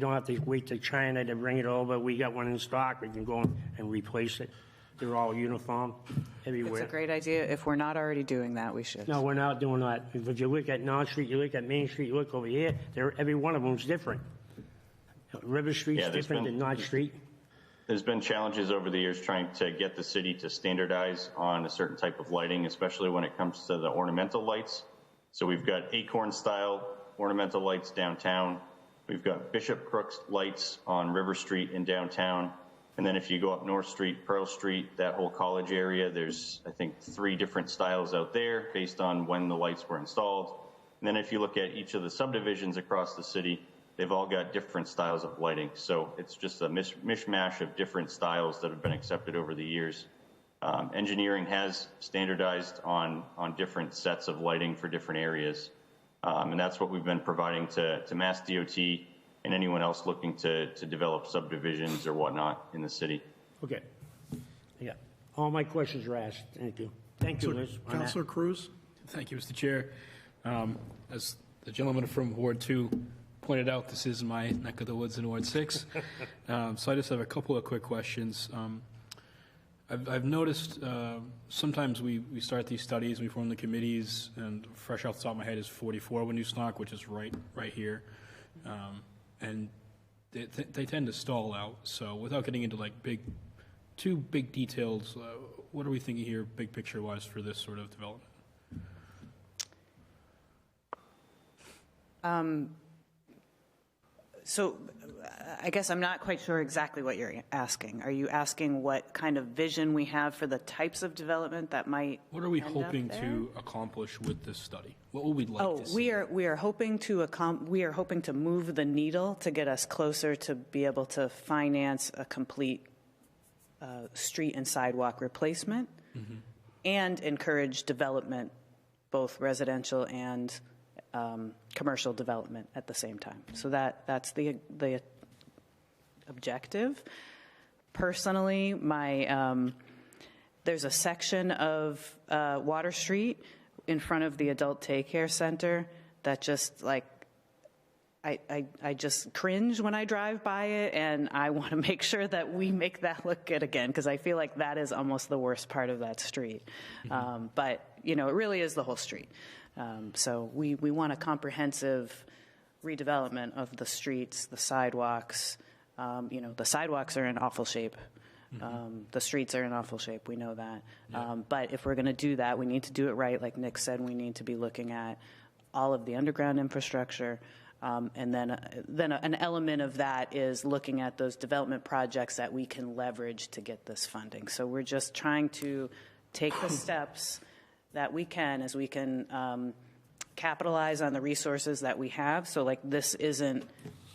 don't have to wait to China to bring it over. We got one in stock. We can go and replace it. They're all uniform everywhere. It's a great idea. If we're not already doing that, we should. No, we're not doing that. If you look at North Street, you look at Main Street, you look over here, every one of them's different. River Street's different than North Street. There's been challenges over the years trying to get the city to standardize on a certain type of lighting, especially when it comes to the ornamental lights. So we've got Acorn-style ornamental lights downtown. We've got Bishop Crooks lights on River Street in downtown. And then if you go up North Street, Pearl Street, that whole college area, there's, I think, 3 different styles out there based on when the lights were installed. And then if you look at each of the subdivisions across the city, they've all got different styles of lighting. So it's just a mishmash of different styles that have been accepted over the years. Engineering has standardized on different sets of lighting for different areas. And that's what we've been providing to Mass DOT and anyone else looking to develop subdivisions or whatnot in the city. Okay. Yeah. All my questions are asked. Thank you. Thank you, Liz. on that. Councilor Cruz? Thank you, Mr. Chair. As the gentleman from Ward 2 pointed out, this is my neck of the woods in Ward 6. So I just have a couple of quick questions. I've noticed sometimes we start these studies, we form the committees, and fresh off the top of my head is 44 Winooskook, which is right here. And they tend to stall out. So without getting into like too big details, what are we thinking here, big picture wise, for this sort of development? So I guess I'm not quite sure exactly what you're asking. Are you asking what kind of vision we have for the types of development that might What are we end up hoping there? to accomplish with this study? What would we like Oh, to see? we are hoping to move the needle to get us closer to be able to finance a complete street and sidewalk replacement and encourage development, both residential and commercial development at the same time. So that's the objective. Personally, there's a section of Water Street in front of the adult daycare center that just like I just cringe when I drive by it, and I want to make sure that we make that look good again, because I feel like that is almost the worst part of that street. But, it really is the whole street. So we want a comprehensive redevelopment of the streets, the sidewalks. The sidewalks are in awful shape. The streets are in awful shape. We know that. Yeah. But if we're going to do that, we need to do it right. Like Nick said, we need to be looking at all of the underground infrastructure. And then an element of that is looking at those development projects that we can leverage to get this funding. So we're just trying to take the steps that we can as we can capitalize on the resources that we have. So like this isn't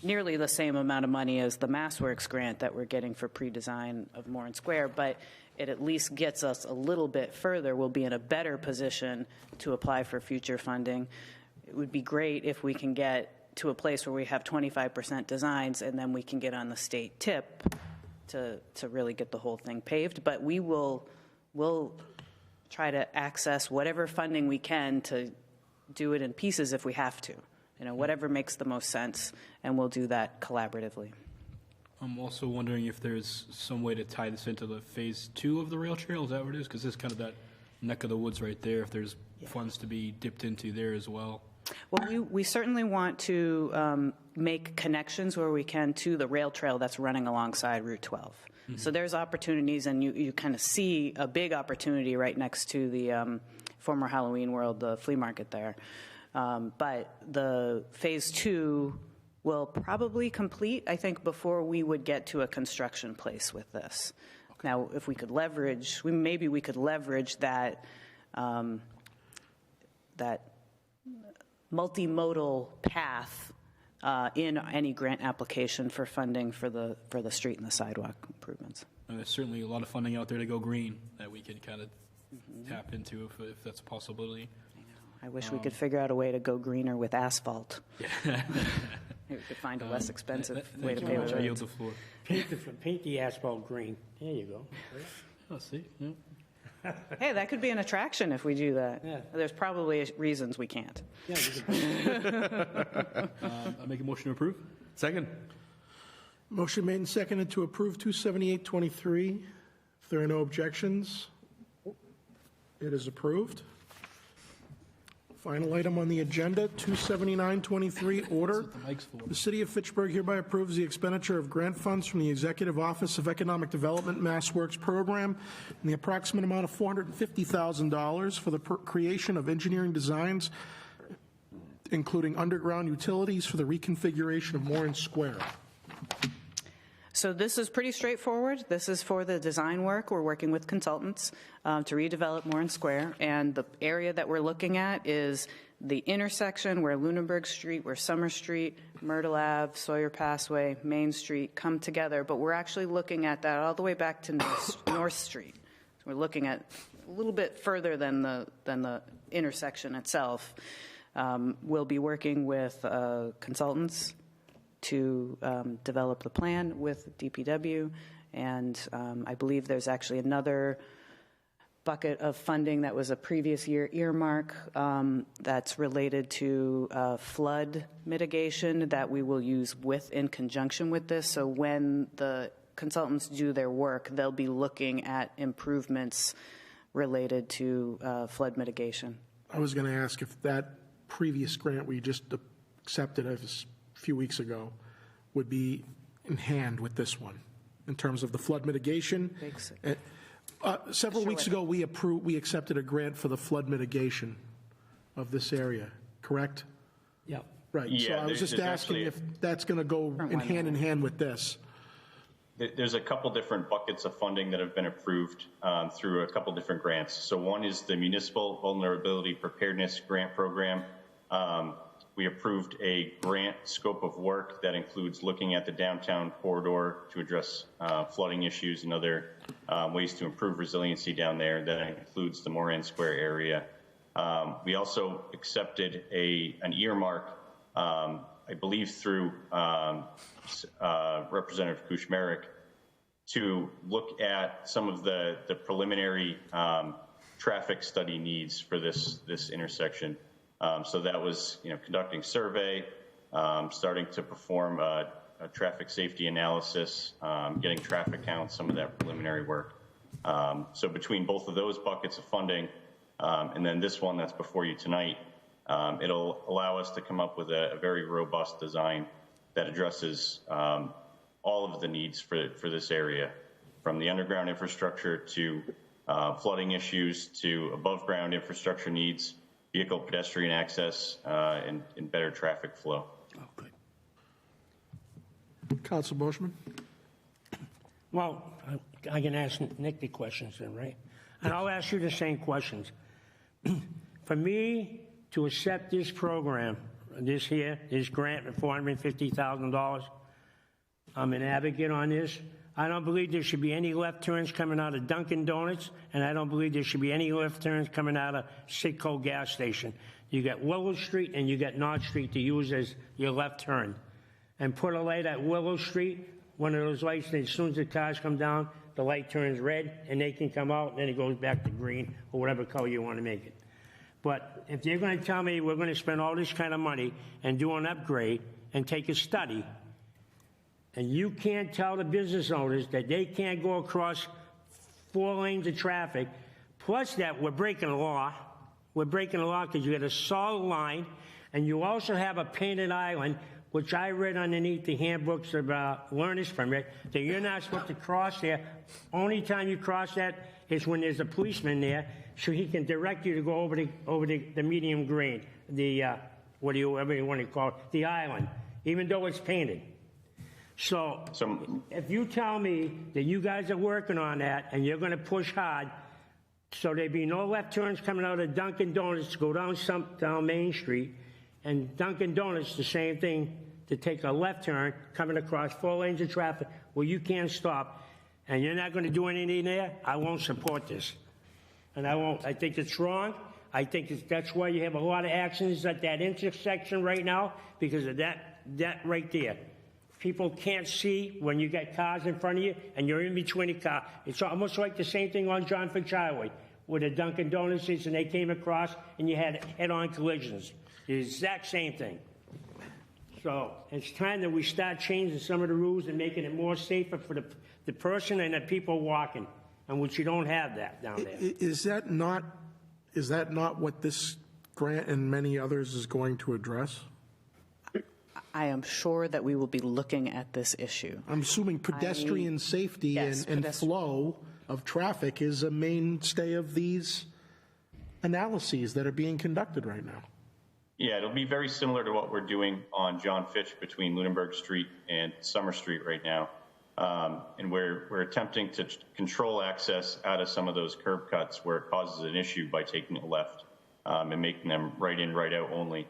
nearly the same amount of money as the MassWorks grant that we're getting for pre-design of Moran Square, but it at least gets us a little bit further. We'll be in a better position to apply for future funding. It would be great if we can get to a place where we have 25% designs, and then we can get on the state tip to really get the whole thing paved. But we'll try to access whatever funding we can to do it in pieces if we have to. Whatever makes the most sense, and we'll do that collaboratively. I'm also wondering if there's some way to tie this into the phase 2 of the rail trail. Is that what it is? Because this is kind of that neck of the woods right there. If there's funds to be dipped into there as well. Well, we certainly want to make connections where we can to the rail trail that's running alongside Route 12. So there's opportunities, and you kind of see a big opportunity right next to the former Halloween World, the flea market there. But the phase 2 will probably complete, I think, before we would get to a construction place with this. Okay. Now, if we could leverage, maybe we could leverage that that multimodal path in any grant application for funding for the street and the sidewalk improvements. And there's certainly a lot of funding out there to go green that we could kind of tap into if that's a possibility. I wish we could figure out a way to go greener with asphalt. Yeah. Maybe we could find a less expensive way to Thank you pave very much. I yield roads. the floor. Paint the asphalt green. There you go. Oh, see? Yeah. Hey, that could be an attraction if we do that. Yeah. There's probably reasons we can't. Yeah, you can- I make a motion to approve. Second. Motion made and seconded to approve 27823. If there are no objections, it is approved. Final item on the agenda, 27923, order. That's what the mic's for. The City of Fitchburg hereby approves the expenditure of grant funds from the Executive Office of Economic Development MassWorks Program in the approximate amount of $450,000 for the creation of engineering designs, including underground utilities for the reconfiguration of Moran Square. So this is pretty straightforward. This is for the design work. We're working with consultants to redevelop Moran Square, and the area that we're looking at is the intersection where Lunenburg Street, where Summer Street, Myrtle Ave, Sawyer Passway, Main Street come together, but we're actually looking at that all the way back to North Street. So we're looking at a little bit further than the intersection itself. We'll be working with consultants to develop the plan with DPW, and I believe there's actually another bucket of funding that was a previous year earmark that's related to flood mitigation that we will use in conjunction with this. So when the consultants do their work, they'll be looking at improvements related to flood mitigation. I was going to ask if that previous grant we just accepted a few weeks ago would be in hand with this one in terms of the flood mitigation. Several weeks ago, we accepted a grant for the flood mitigation of this area, correct? Yep. Right. So Yeah, I was just there's asking actually if that's going to go in hand with this. There's a couple different buckets of funding that have been approved through a couple different grants. So one is the Municipal Vulnerability Preparedness Grant Program. We approved a grant scope of work that includes looking at the downtown corridor to address flooding issues and other ways to improve resiliency down there. That includes the Moran Square area. We also accepted an earmark, I believe through Representative Kuchmarek, to look at some of the preliminary traffic study needs for this intersection. So that was, conducting survey, starting to perform a traffic safety analysis, getting traffic counts, some of that preliminary work. So between both of those buckets of funding, and then this one that's before you tonight, it'll allow us to come up with a very robust design that addresses all of the needs for this area, from the underground infrastructure to flooding issues to above ground infrastructure needs, vehicle pedestrian access, and better traffic flow. Oh, good. Council Boschman? Well, I can ask Nick the questions then, right? And I'll ask you the same questions. For me to accept this program, this grant of $450,000, I'm an advocate on this. I don't believe there should be any left turns coming out of Dunkin' Donuts, and I don't believe there should be any left turns coming out of Citgo gas station. You got Willow Street and you got North Street to use as your left turn. And put a light at Willow Street, one of those lights, and as soon as the cars come down, the light turns red, and they can come out, and then it goes back to green, or whatever color you want to make it. But if they're going to tell me we're going to spend all this kind of money and do an upgrade and take a study, and you can't tell the business owners that they can't go across 4 lanes of traffic, plus that we're breaking the law. We're breaking the law because you got a solid line, and you also have a painted island, which I read underneath the handbooks about learners permit, that you're not supposed to cross there. Only time you cross that is when there's a policeman there, so he can direct you to go over the medium green, the whatever you want to call it, the island, even though it's painted. So if you tell me that you guys are working on that and you're going to push hard, so there'd be no left turns coming out of Dunkin' Donuts to go down Main Street, and Dunkin' Donuts the same thing, to take a left turn coming across 4 lanes of traffic where you can't stop, and you're not going to do anything there, I won't support this. And I won't. I think it's wrong. I think that's why you have a lot of accidents at that intersection right now, because of that right there. People can't see when you got cars in front of you and you're in between a car. It's almost like the same thing on John Fitch Highway, where the Dunkin' Donuts is and they came across and you had head-on collisions. The exact same thing. So it's time that we start changing some of the rules and making it more safer for the person and the people walking, and which you don't have that down there. Is that not what this grant and many others is going to address? I am sure that we will be looking at this issue. I'm assuming pedestrian safety Yes, and flow of traffic is a mainstay of these analyses that are being conducted right now. Yeah, it'll be very similar to what we're doing on John Fitch between Lunenburg Street and Summer Street right now. And we're attempting to control access out of some of those curb cuts where it causes an issue by taking a left and making them right in, right out only.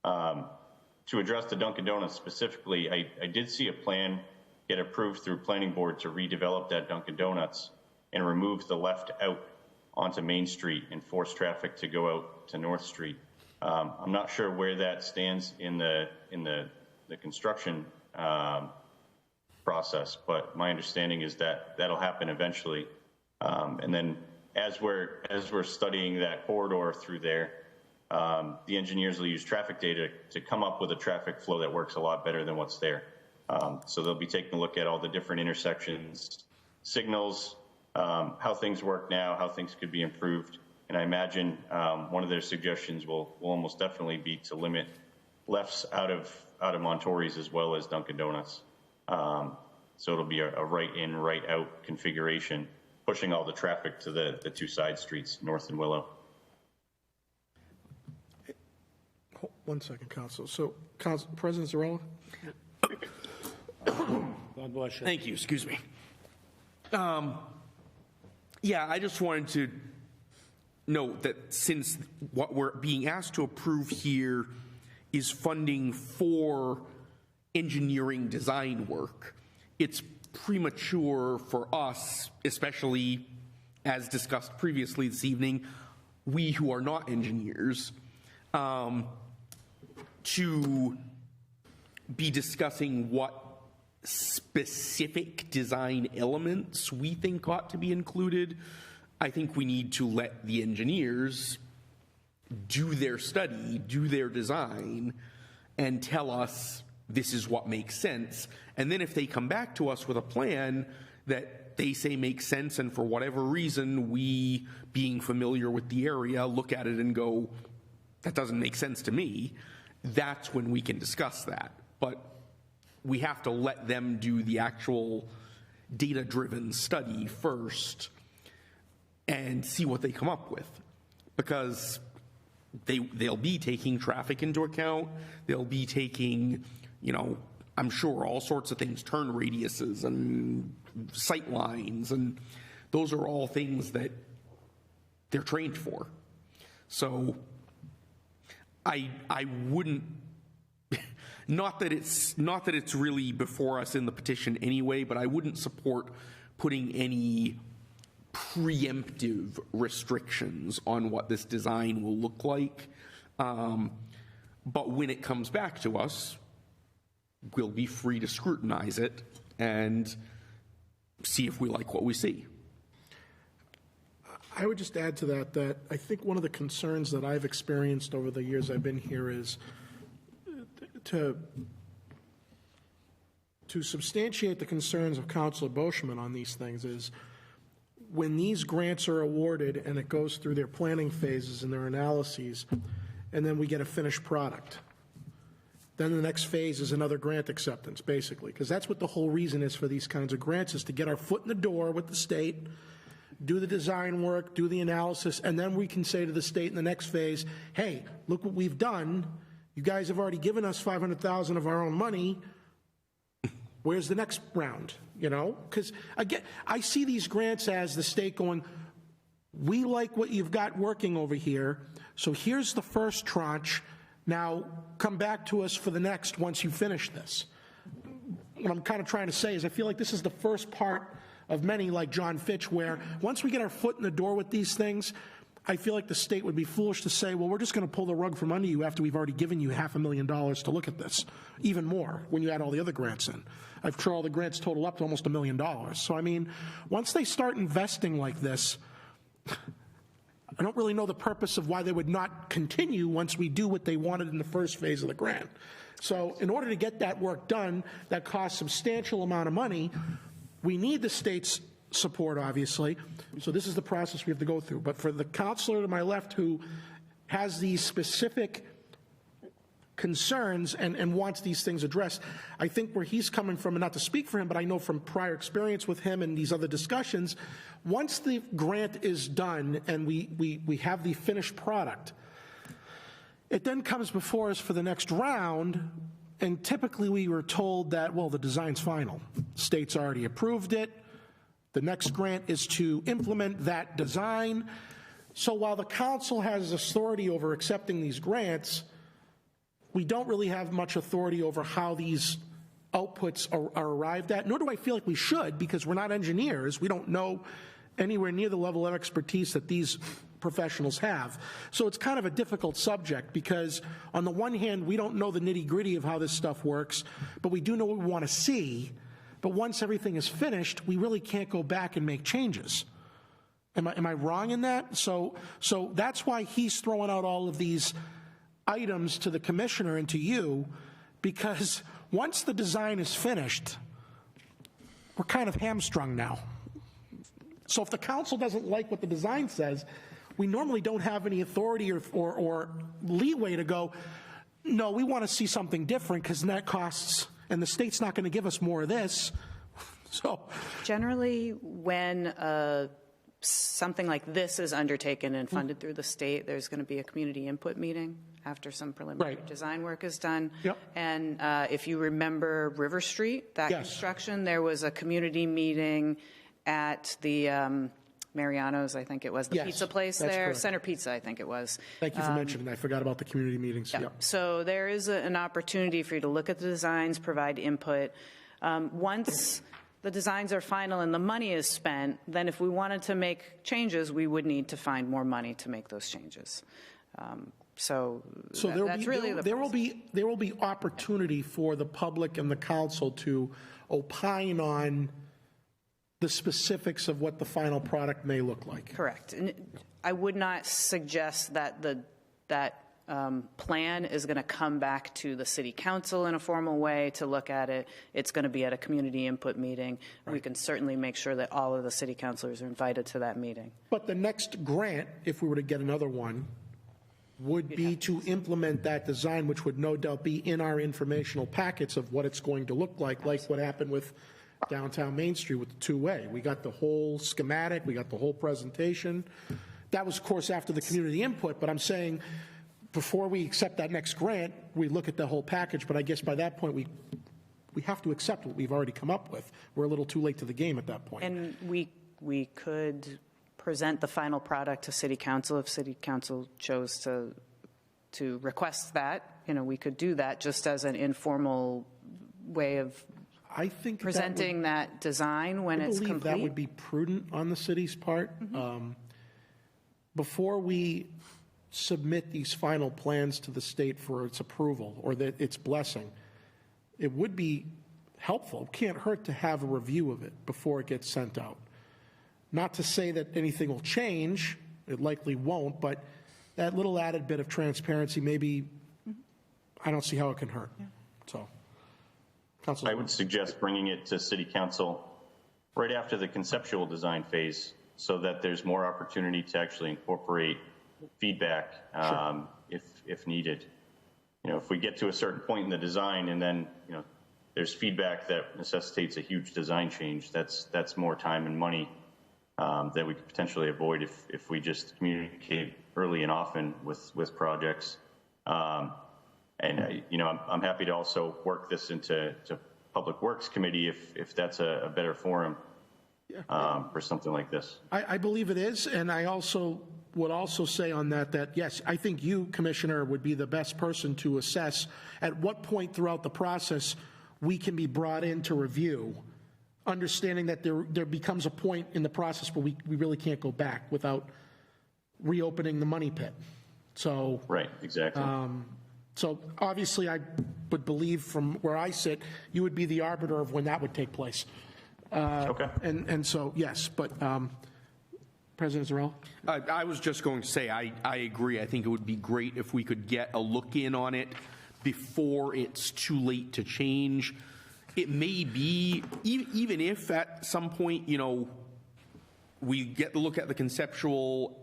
To address the Dunkin' Donuts specifically, I did see a plan get approved through Planning Board to redevelop that Dunkin' Donuts and remove the left out onto Main Street and force traffic to go out to North Street. I'm not sure where that stands in the construction process, but my understanding is that that'll happen eventually. And then as we're studying that corridor through there, the engineers will use traffic data to come up with a traffic flow that works a lot better than what's there. So they'll be taking a look at all the different intersections, signals, how things work now, how things could be improved. And I imagine one of their suggestions will almost definitely be to limit lefts out of Montori's as well as Dunkin' Donuts. So it'll be a right in, right out configuration, pushing all the traffic to the two side streets, North and Willow. One second, Council. So, President Zarella? God bless you. Thank you, excuse me. Yeah, I just wanted to note that since what we're being asked to approve here is funding for engineering design work, it's premature for us, especially as discussed previously this evening, we who are not engineers, to be discussing what specific design elements we think ought to be included. I think we need to let the engineers do their study, do their design, and tell us this is what makes sense. And then if they come back to us with a plan that they say makes sense, and for whatever reason, we, being familiar with the area, look at it and go, that doesn't make sense to me, that's when we can discuss that. But we have to let them do the actual data-driven study first and see what they come up with. Because they'll be taking traffic into account, they'll be taking, you know, I'm sure all sorts of things, turn radiuses and sight lines, and those are all things that they're trained for. So I wouldn't, not that it's really before us in the petition anyway, but I wouldn't support putting any preemptive restrictions on what this design will look like. But when it comes back to us, we'll be free to scrutinize it and see if we like what we see. I would just add to that I think one of the concerns that I've experienced over the years I've been here is to substantiate the concerns of Councilor Boschman on these things is when these grants are awarded and it goes through their planning phases and their analyses, and then we get a finished product. Then the next phase is another grant acceptance, basically, because that's what the whole reason is for these kinds of grants, is to get our foot in the door with the state, do the design work, do the analysis, and then we can say to the state in the next phase, hey, look what we've done. You guys have already given us $500,000 of our own money. Where's the next round? You know, because again, I see these grants as the state going, we like what you've got working over here, so here's the first tranche. Now come back to us for the next once you finish this. What I'm kind of trying to say is I feel like this is the first part of many, like John Fitch, where once we get our foot in the door with these things, I feel like the state would be foolish to say, well, we're just going to pull the rug from under you after we've already given you $500,000 to look at this, even more when you add all the other grants in. I'm sure all the grants total up to almost $1 million. So, I mean, once they start investing like this, I don't really know the purpose of why they would not continue once we do what they wanted in the first phase of the grant. So in order to get that work done, that costs a substantial amount of money. We need the state's support, obviously. So this is the process we have to go through. But for the counselor to my left who has these specific concerns and wants these things addressed, I think where he's coming from, and not to speak for him, but I know from prior experience with him and these other discussions, once the grant is done and we have the finished product, it then comes before us for the next round, and typically we were told that, well, the design's final. State's already approved it. The next grant is to implement that design. So while the council has authority over accepting these grants, we don't really have much authority over how these outputs are arrived at, nor do I feel like we should, because we're not engineers. We don't know anywhere near the level of expertise that these professionals have. So it's kind of a difficult subject because on the one hand, we don't know the nitty-gritty of how this stuff works, but we do know what we want to see. But once everything is finished, we really can't go back and make changes. Am I wrong in that? So that's why he's throwing out all of these items to the commissioner and to you, because once the design is finished, we're kind of hamstrung now. So if the council doesn't like what the design says, we normally don't have any authority or leeway to go, no, we want to see something different because that costs, and the state's not going to give us more of this. So Generally, when something like this is undertaken and funded through the state, there's going to be a community input meeting after some preliminary Right. design work is done. Yep. And if you remember River Street, that Yes. construction, there was a community meeting at the Mariano's, I think it was, the Yes, pizza place that's there, correct. Center Pizza, I think it was. thank you for mentioning that. I forgot about the community meetings. Yeah. Yep. So there is an opportunity for you to look at the designs, provide input. Once the designs are final and the money is spent, then if we wanted to make changes, we would need to find more money to make those changes. So that's really the there will be opportunity for the public and the council to opine on the specifics of what the final product may look like. Correct. And I would not suggest that that plan is going to come back to the city council in a formal way to look at it. It's going to be at a community input meeting. Right. We can certainly make sure that all of the city councilors are invited to that meeting. But the next grant, if we were to get another one, would be to implement that design, which would no doubt be in our informational packets of what it's going to look like what happened with downtown Main Street with the two-way. We got the whole schematic, we got the whole presentation. That was, of course, after the community input, but I'm saying before we accept that next grant, we look at the whole package, but I guess by that point, we have to accept what we've already come up with. We're a little too late to the game at that point. And we could present the final product to city council if city council chose to request that. You know, we could do that just as an informal way of I think presenting that design when it's complete. I believe that would be prudent on the city's part. Before we submit these final plans to the state for its approval or its blessing, it would be helpful, can't hurt to have a review of it before it gets sent out. Not to say that anything will change, it likely won't, but that little added bit of transparency, maybe, I don't see how it can hurt. So, Councilor. I would suggest bringing it to City Council right after the conceptual design phase so that there's more opportunity to actually incorporate feedback if needed. You know, if we get to a certain point in the design and then, you know, there's feedback that necessitates a huge design change, that's more time and money that we could potentially avoid if we just communicate early and often with projects. And you know, I'm happy to also work this into Public Works Committee if that's a better forum for something like this. I believe it is, and I also would also say on that yes, I think you, Commissioner, would be the best person to assess at what point throughout the process we can be brought in to review, understanding that there becomes a point in the process where we really can't go back without reopening the money pit. So right, exactly. So obviously, I would believe from where I sit, you would be the arbiter of when that would take place. Okay. And so, yes, but President Zarella? I was just going to say, I agree. I think it would be great if we could get a look in on it before it's too late to change. It may be, even if at some point, you know, we get to look at the conceptual,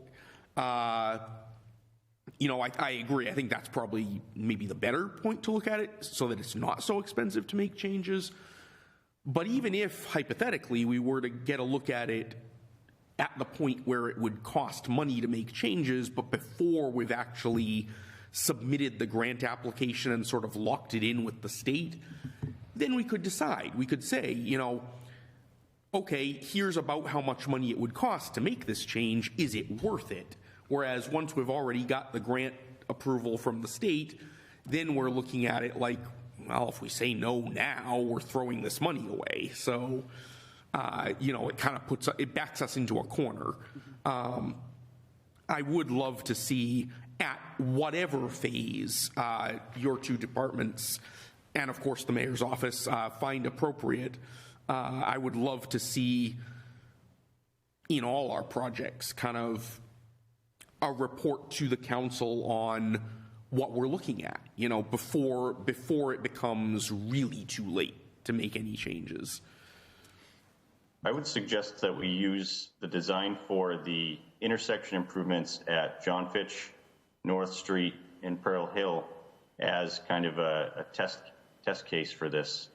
you know, I agree. I think that's probably maybe the better point to look at it so that it's not so expensive to make changes. But even if, hypothetically, we were to get a look at it at the point where it would cost money to make changes, but before we've actually submitted the grant application and sort of locked it in with the state, then we could decide. We could say, you know, okay, here's about how much money it would cost to make this change. Is it worth it? Whereas once we've already got the grant approval from the state, then we're looking at it like, well, if we say no now, we're throwing this money away. So, you know, it kind of it backs us into a corner. I would love to see at whatever phase your two departments and, of course, the mayor's office find appropriate. I would love to see in all our projects kind of a report to the council on what we're looking at, before it becomes really too late to make any changes. I would suggest that we use the design for the intersection improvements at John Fitch, North Street, and Pearl Hill as kind of a test case for this.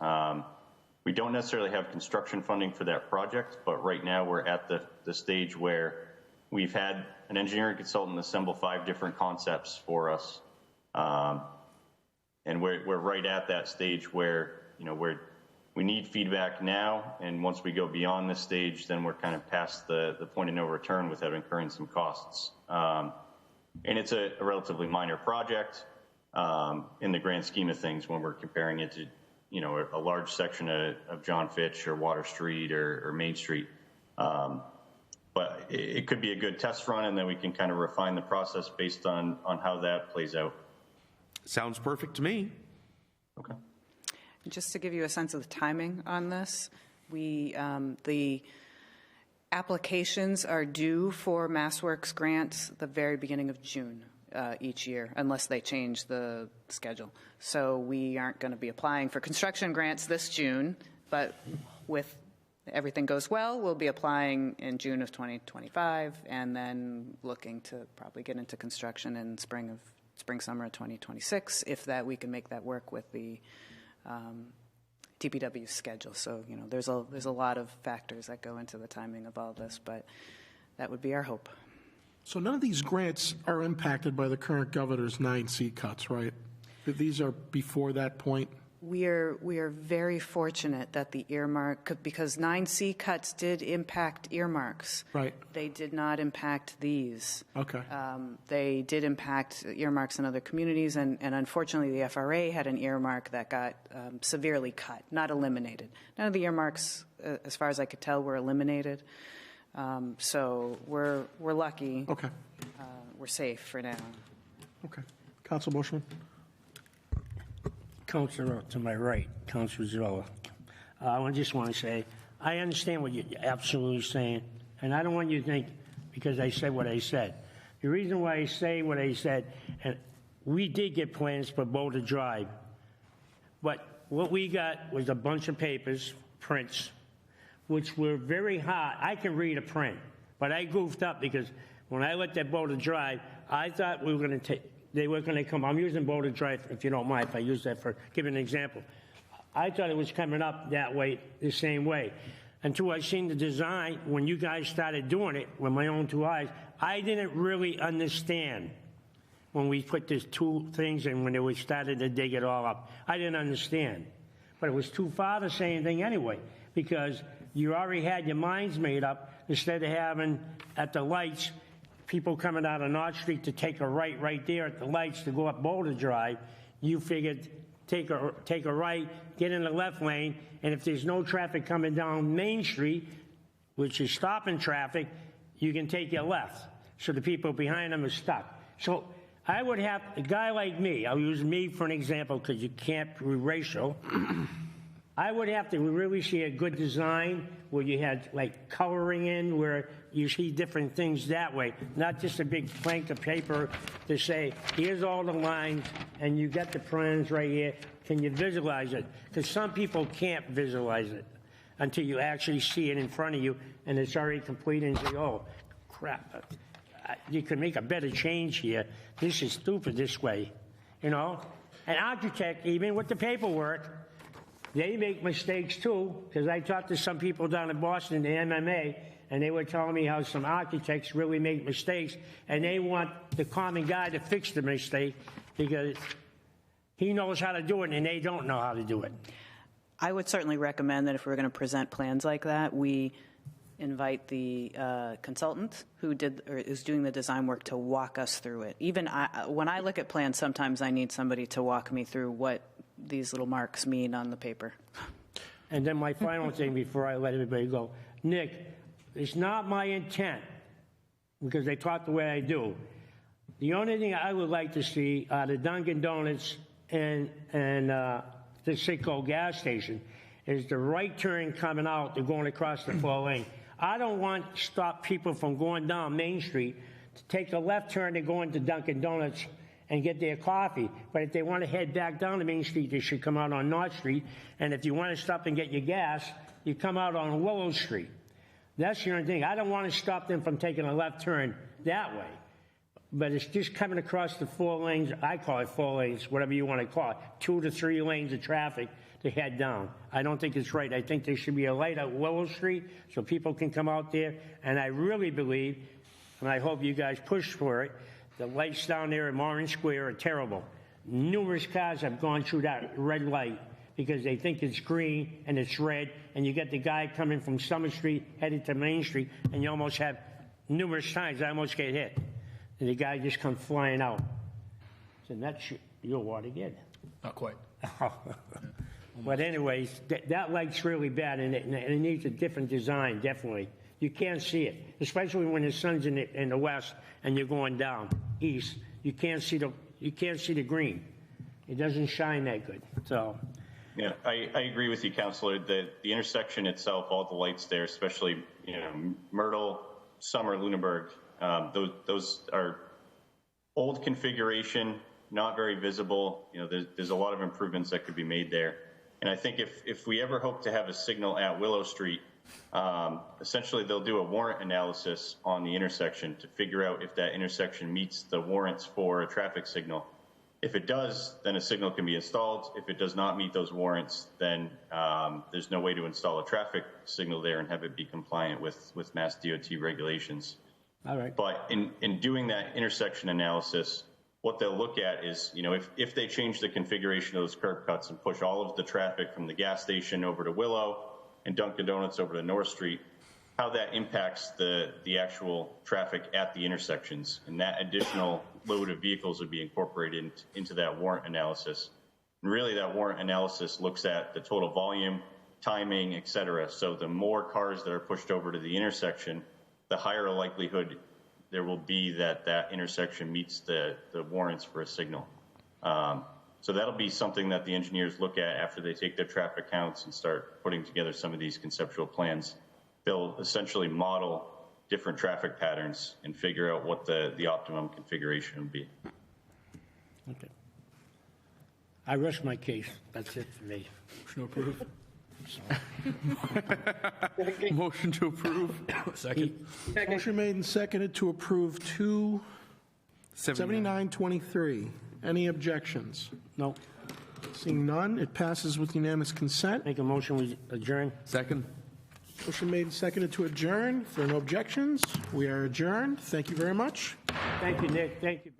We don't necessarily have construction funding for that project, but right now we're at the stage where we've had an engineering consultant assemble 5 different concepts for us. And we're right at that stage where, we need feedback now, and once we go beyond this stage, then we're kind of past the point of no return without incurring some costs. And it's a relatively minor project in the grand scheme of things when we're comparing it to, a large section of John Fitch or Water Street or Main Street. But it could be a good test run, and then we can kind of refine the process based on how that plays out. Sounds perfect to me. Okay. Just to give you a sense of the timing on this, the applications are due for MassWorks grants the very beginning of June each year, unless they change the schedule. So we aren't going to be applying for construction grants this June, but with everything goes well, we'll be applying in June of 2025, and then looking to probably get into construction in spring, summer of 2026, if that we can make that work with the DPW schedule. So, there's a lot of factors that go into the timing of all this, but that would be our hope. So none of these grants are impacted by the current governor's 9C cuts, right? These are before that point? We are very fortunate that the earmark, because 9C cuts did impact earmarks. Right. They did not impact these. Okay. They did impact earmarks in other communities, and unfortunately the FRA had an earmark that got severely cut, not eliminated. None of the earmarks, as far as I could tell, were eliminated. So we're lucky. Okay. We're safe for now. Okay. Council Bushman? Councilor to my right, Councilor Zola. I just want to say, I understand what you're absolutely saying, and I don't want you to think because I said what I said. The reason why I say what I said, and we did get plans for Boulder Drive, but what we got was a bunch of papers, prints, which were very hard. I can read a print, but I goofed up because when I looked at Boulder Drive, I thought we were going to take, they were going to come. I'm using Boulder Drive, if you don't mind, if I use that for giving an example. I thought it was coming up that way, the same way. Until I seen the design, when you guys started doing it with my own 2 eyes, I didn't really understand when we put these 2 things in, when we started to dig it all up. I didn't understand. But it was too far the same thing anyway, because you already had your minds made up. Instead of having at the lights people coming out of North Street to take a right there at the lights to go up Boulder Drive, you figured take a right, get in the left lane, and if there's no traffic coming down Main Street, which is stopping traffic, you can take your left. So the people behind them are stuck. So I would have a guy like me, I'll use me for an example because you can't be racial. I would have to really see a good design where you had like coloring in, where you see different things that way, not just a big plank of paper to say, here's all the lines, and you got the plans right here. Can you visualize it? Because some people can't visualize it until you actually see it in front of you, and it's already complete, and you say, oh, crap, you can make a better change here. This is stupid this way, An architect, even with the paperwork, they make mistakes too, because I talked to some people down in Boston, the MMA, and they were telling me how some architects really make mistakes, and they want the common guy to fix the mistake because he knows how to do it and they don't know how to do it. I would certainly recommend that if we're going to present plans like that, we invite the consultant who is doing the design work to walk us through it. Even when I look at plans, sometimes I need somebody to walk me through what these little marks mean on the paper. And then my final thing before I let everybody go, Nick, it's not my intent, because they talk the way I do. The only thing I would like to see are the Dunkin' Donuts and the Citgo gas station is the right turn coming out, they're going across the 4-lane. I don't want to stop people from going down Main Street to take a left turn and go into Dunkin' Donuts and get their coffee. But if they want to head back down to Main Street, they should come out on North Street. And if you want to stop and get your gas, you come out on Willow Street. That's the only thing. I don't want to stop them from taking a left turn that way. But it's just coming across the 4 lanes, I call it 4 lanes, whatever you want to call it, 2 to 3 lanes of traffic to head down. I don't think it's right. I think there should be a light at Willow Street so people can come out there. And I really believe, and I hope you guys push for it, the lights down there at Moran Square are terrible. Numerous cars have gone through that red light because they think it's green and it's red, and you get the guy coming from Summer Street headed to Main Street, and you almost have numerous times I almost get hit. And the guy just comes flying out. So that's your water again. Not quite. But anyways, that light's really bad, and it needs a different design, definitely. You can't see it, especially when the sun's in the west and you're going down east. You can't see the green. It doesn't shine that good. So, yeah, I agree with you, Councilor. The intersection itself, all the lights there, especially Myrtle, Summer, Lunenburg, those are old configuration, not very visible. There's a lot of improvements that could be made there. And I think if we ever hope to have a signal at Willow Street, essentially they'll do a warrant analysis on the intersection to figure out if that intersection meets the warrants for a traffic signal. If it does, then a signal can be installed. If it does not meet those warrants, then there's no way to install a traffic signal there and have it be compliant with Mass DOT regulations. all right. But in doing that intersection analysis, what they'll look at is, if they change the configuration of those curb cuts and push all of the traffic from the gas station over to Willow and Dunkin' Donuts over to North Street, how that impacts the actual traffic at the intersections. And that additional load of vehicles would be incorporated into that warrant analysis. And really that warrant analysis looks at the total volume, timing, et cetera. So the more cars that are pushed over to the intersection, the higher a likelihood there will be that intersection meets the warrants for a signal. So that'll be something that the engineers look at after they take their traffic counts and start putting together some of these conceptual plans. They'll essentially model different traffic patterns and figure out what the optimum configuration would be. Okay. I rest my case. That's it for me. Motion to approve. Motion to approve. Second. Motion made and seconded to approve 27923. Any objections? No. Seeing none, it passes with unanimous consent. Make a motion, we adjourn. Second. Motion made and seconded to adjourn. If there are no objections, we are adjourned. Thank you very much. Thank you, Nick. Thank you.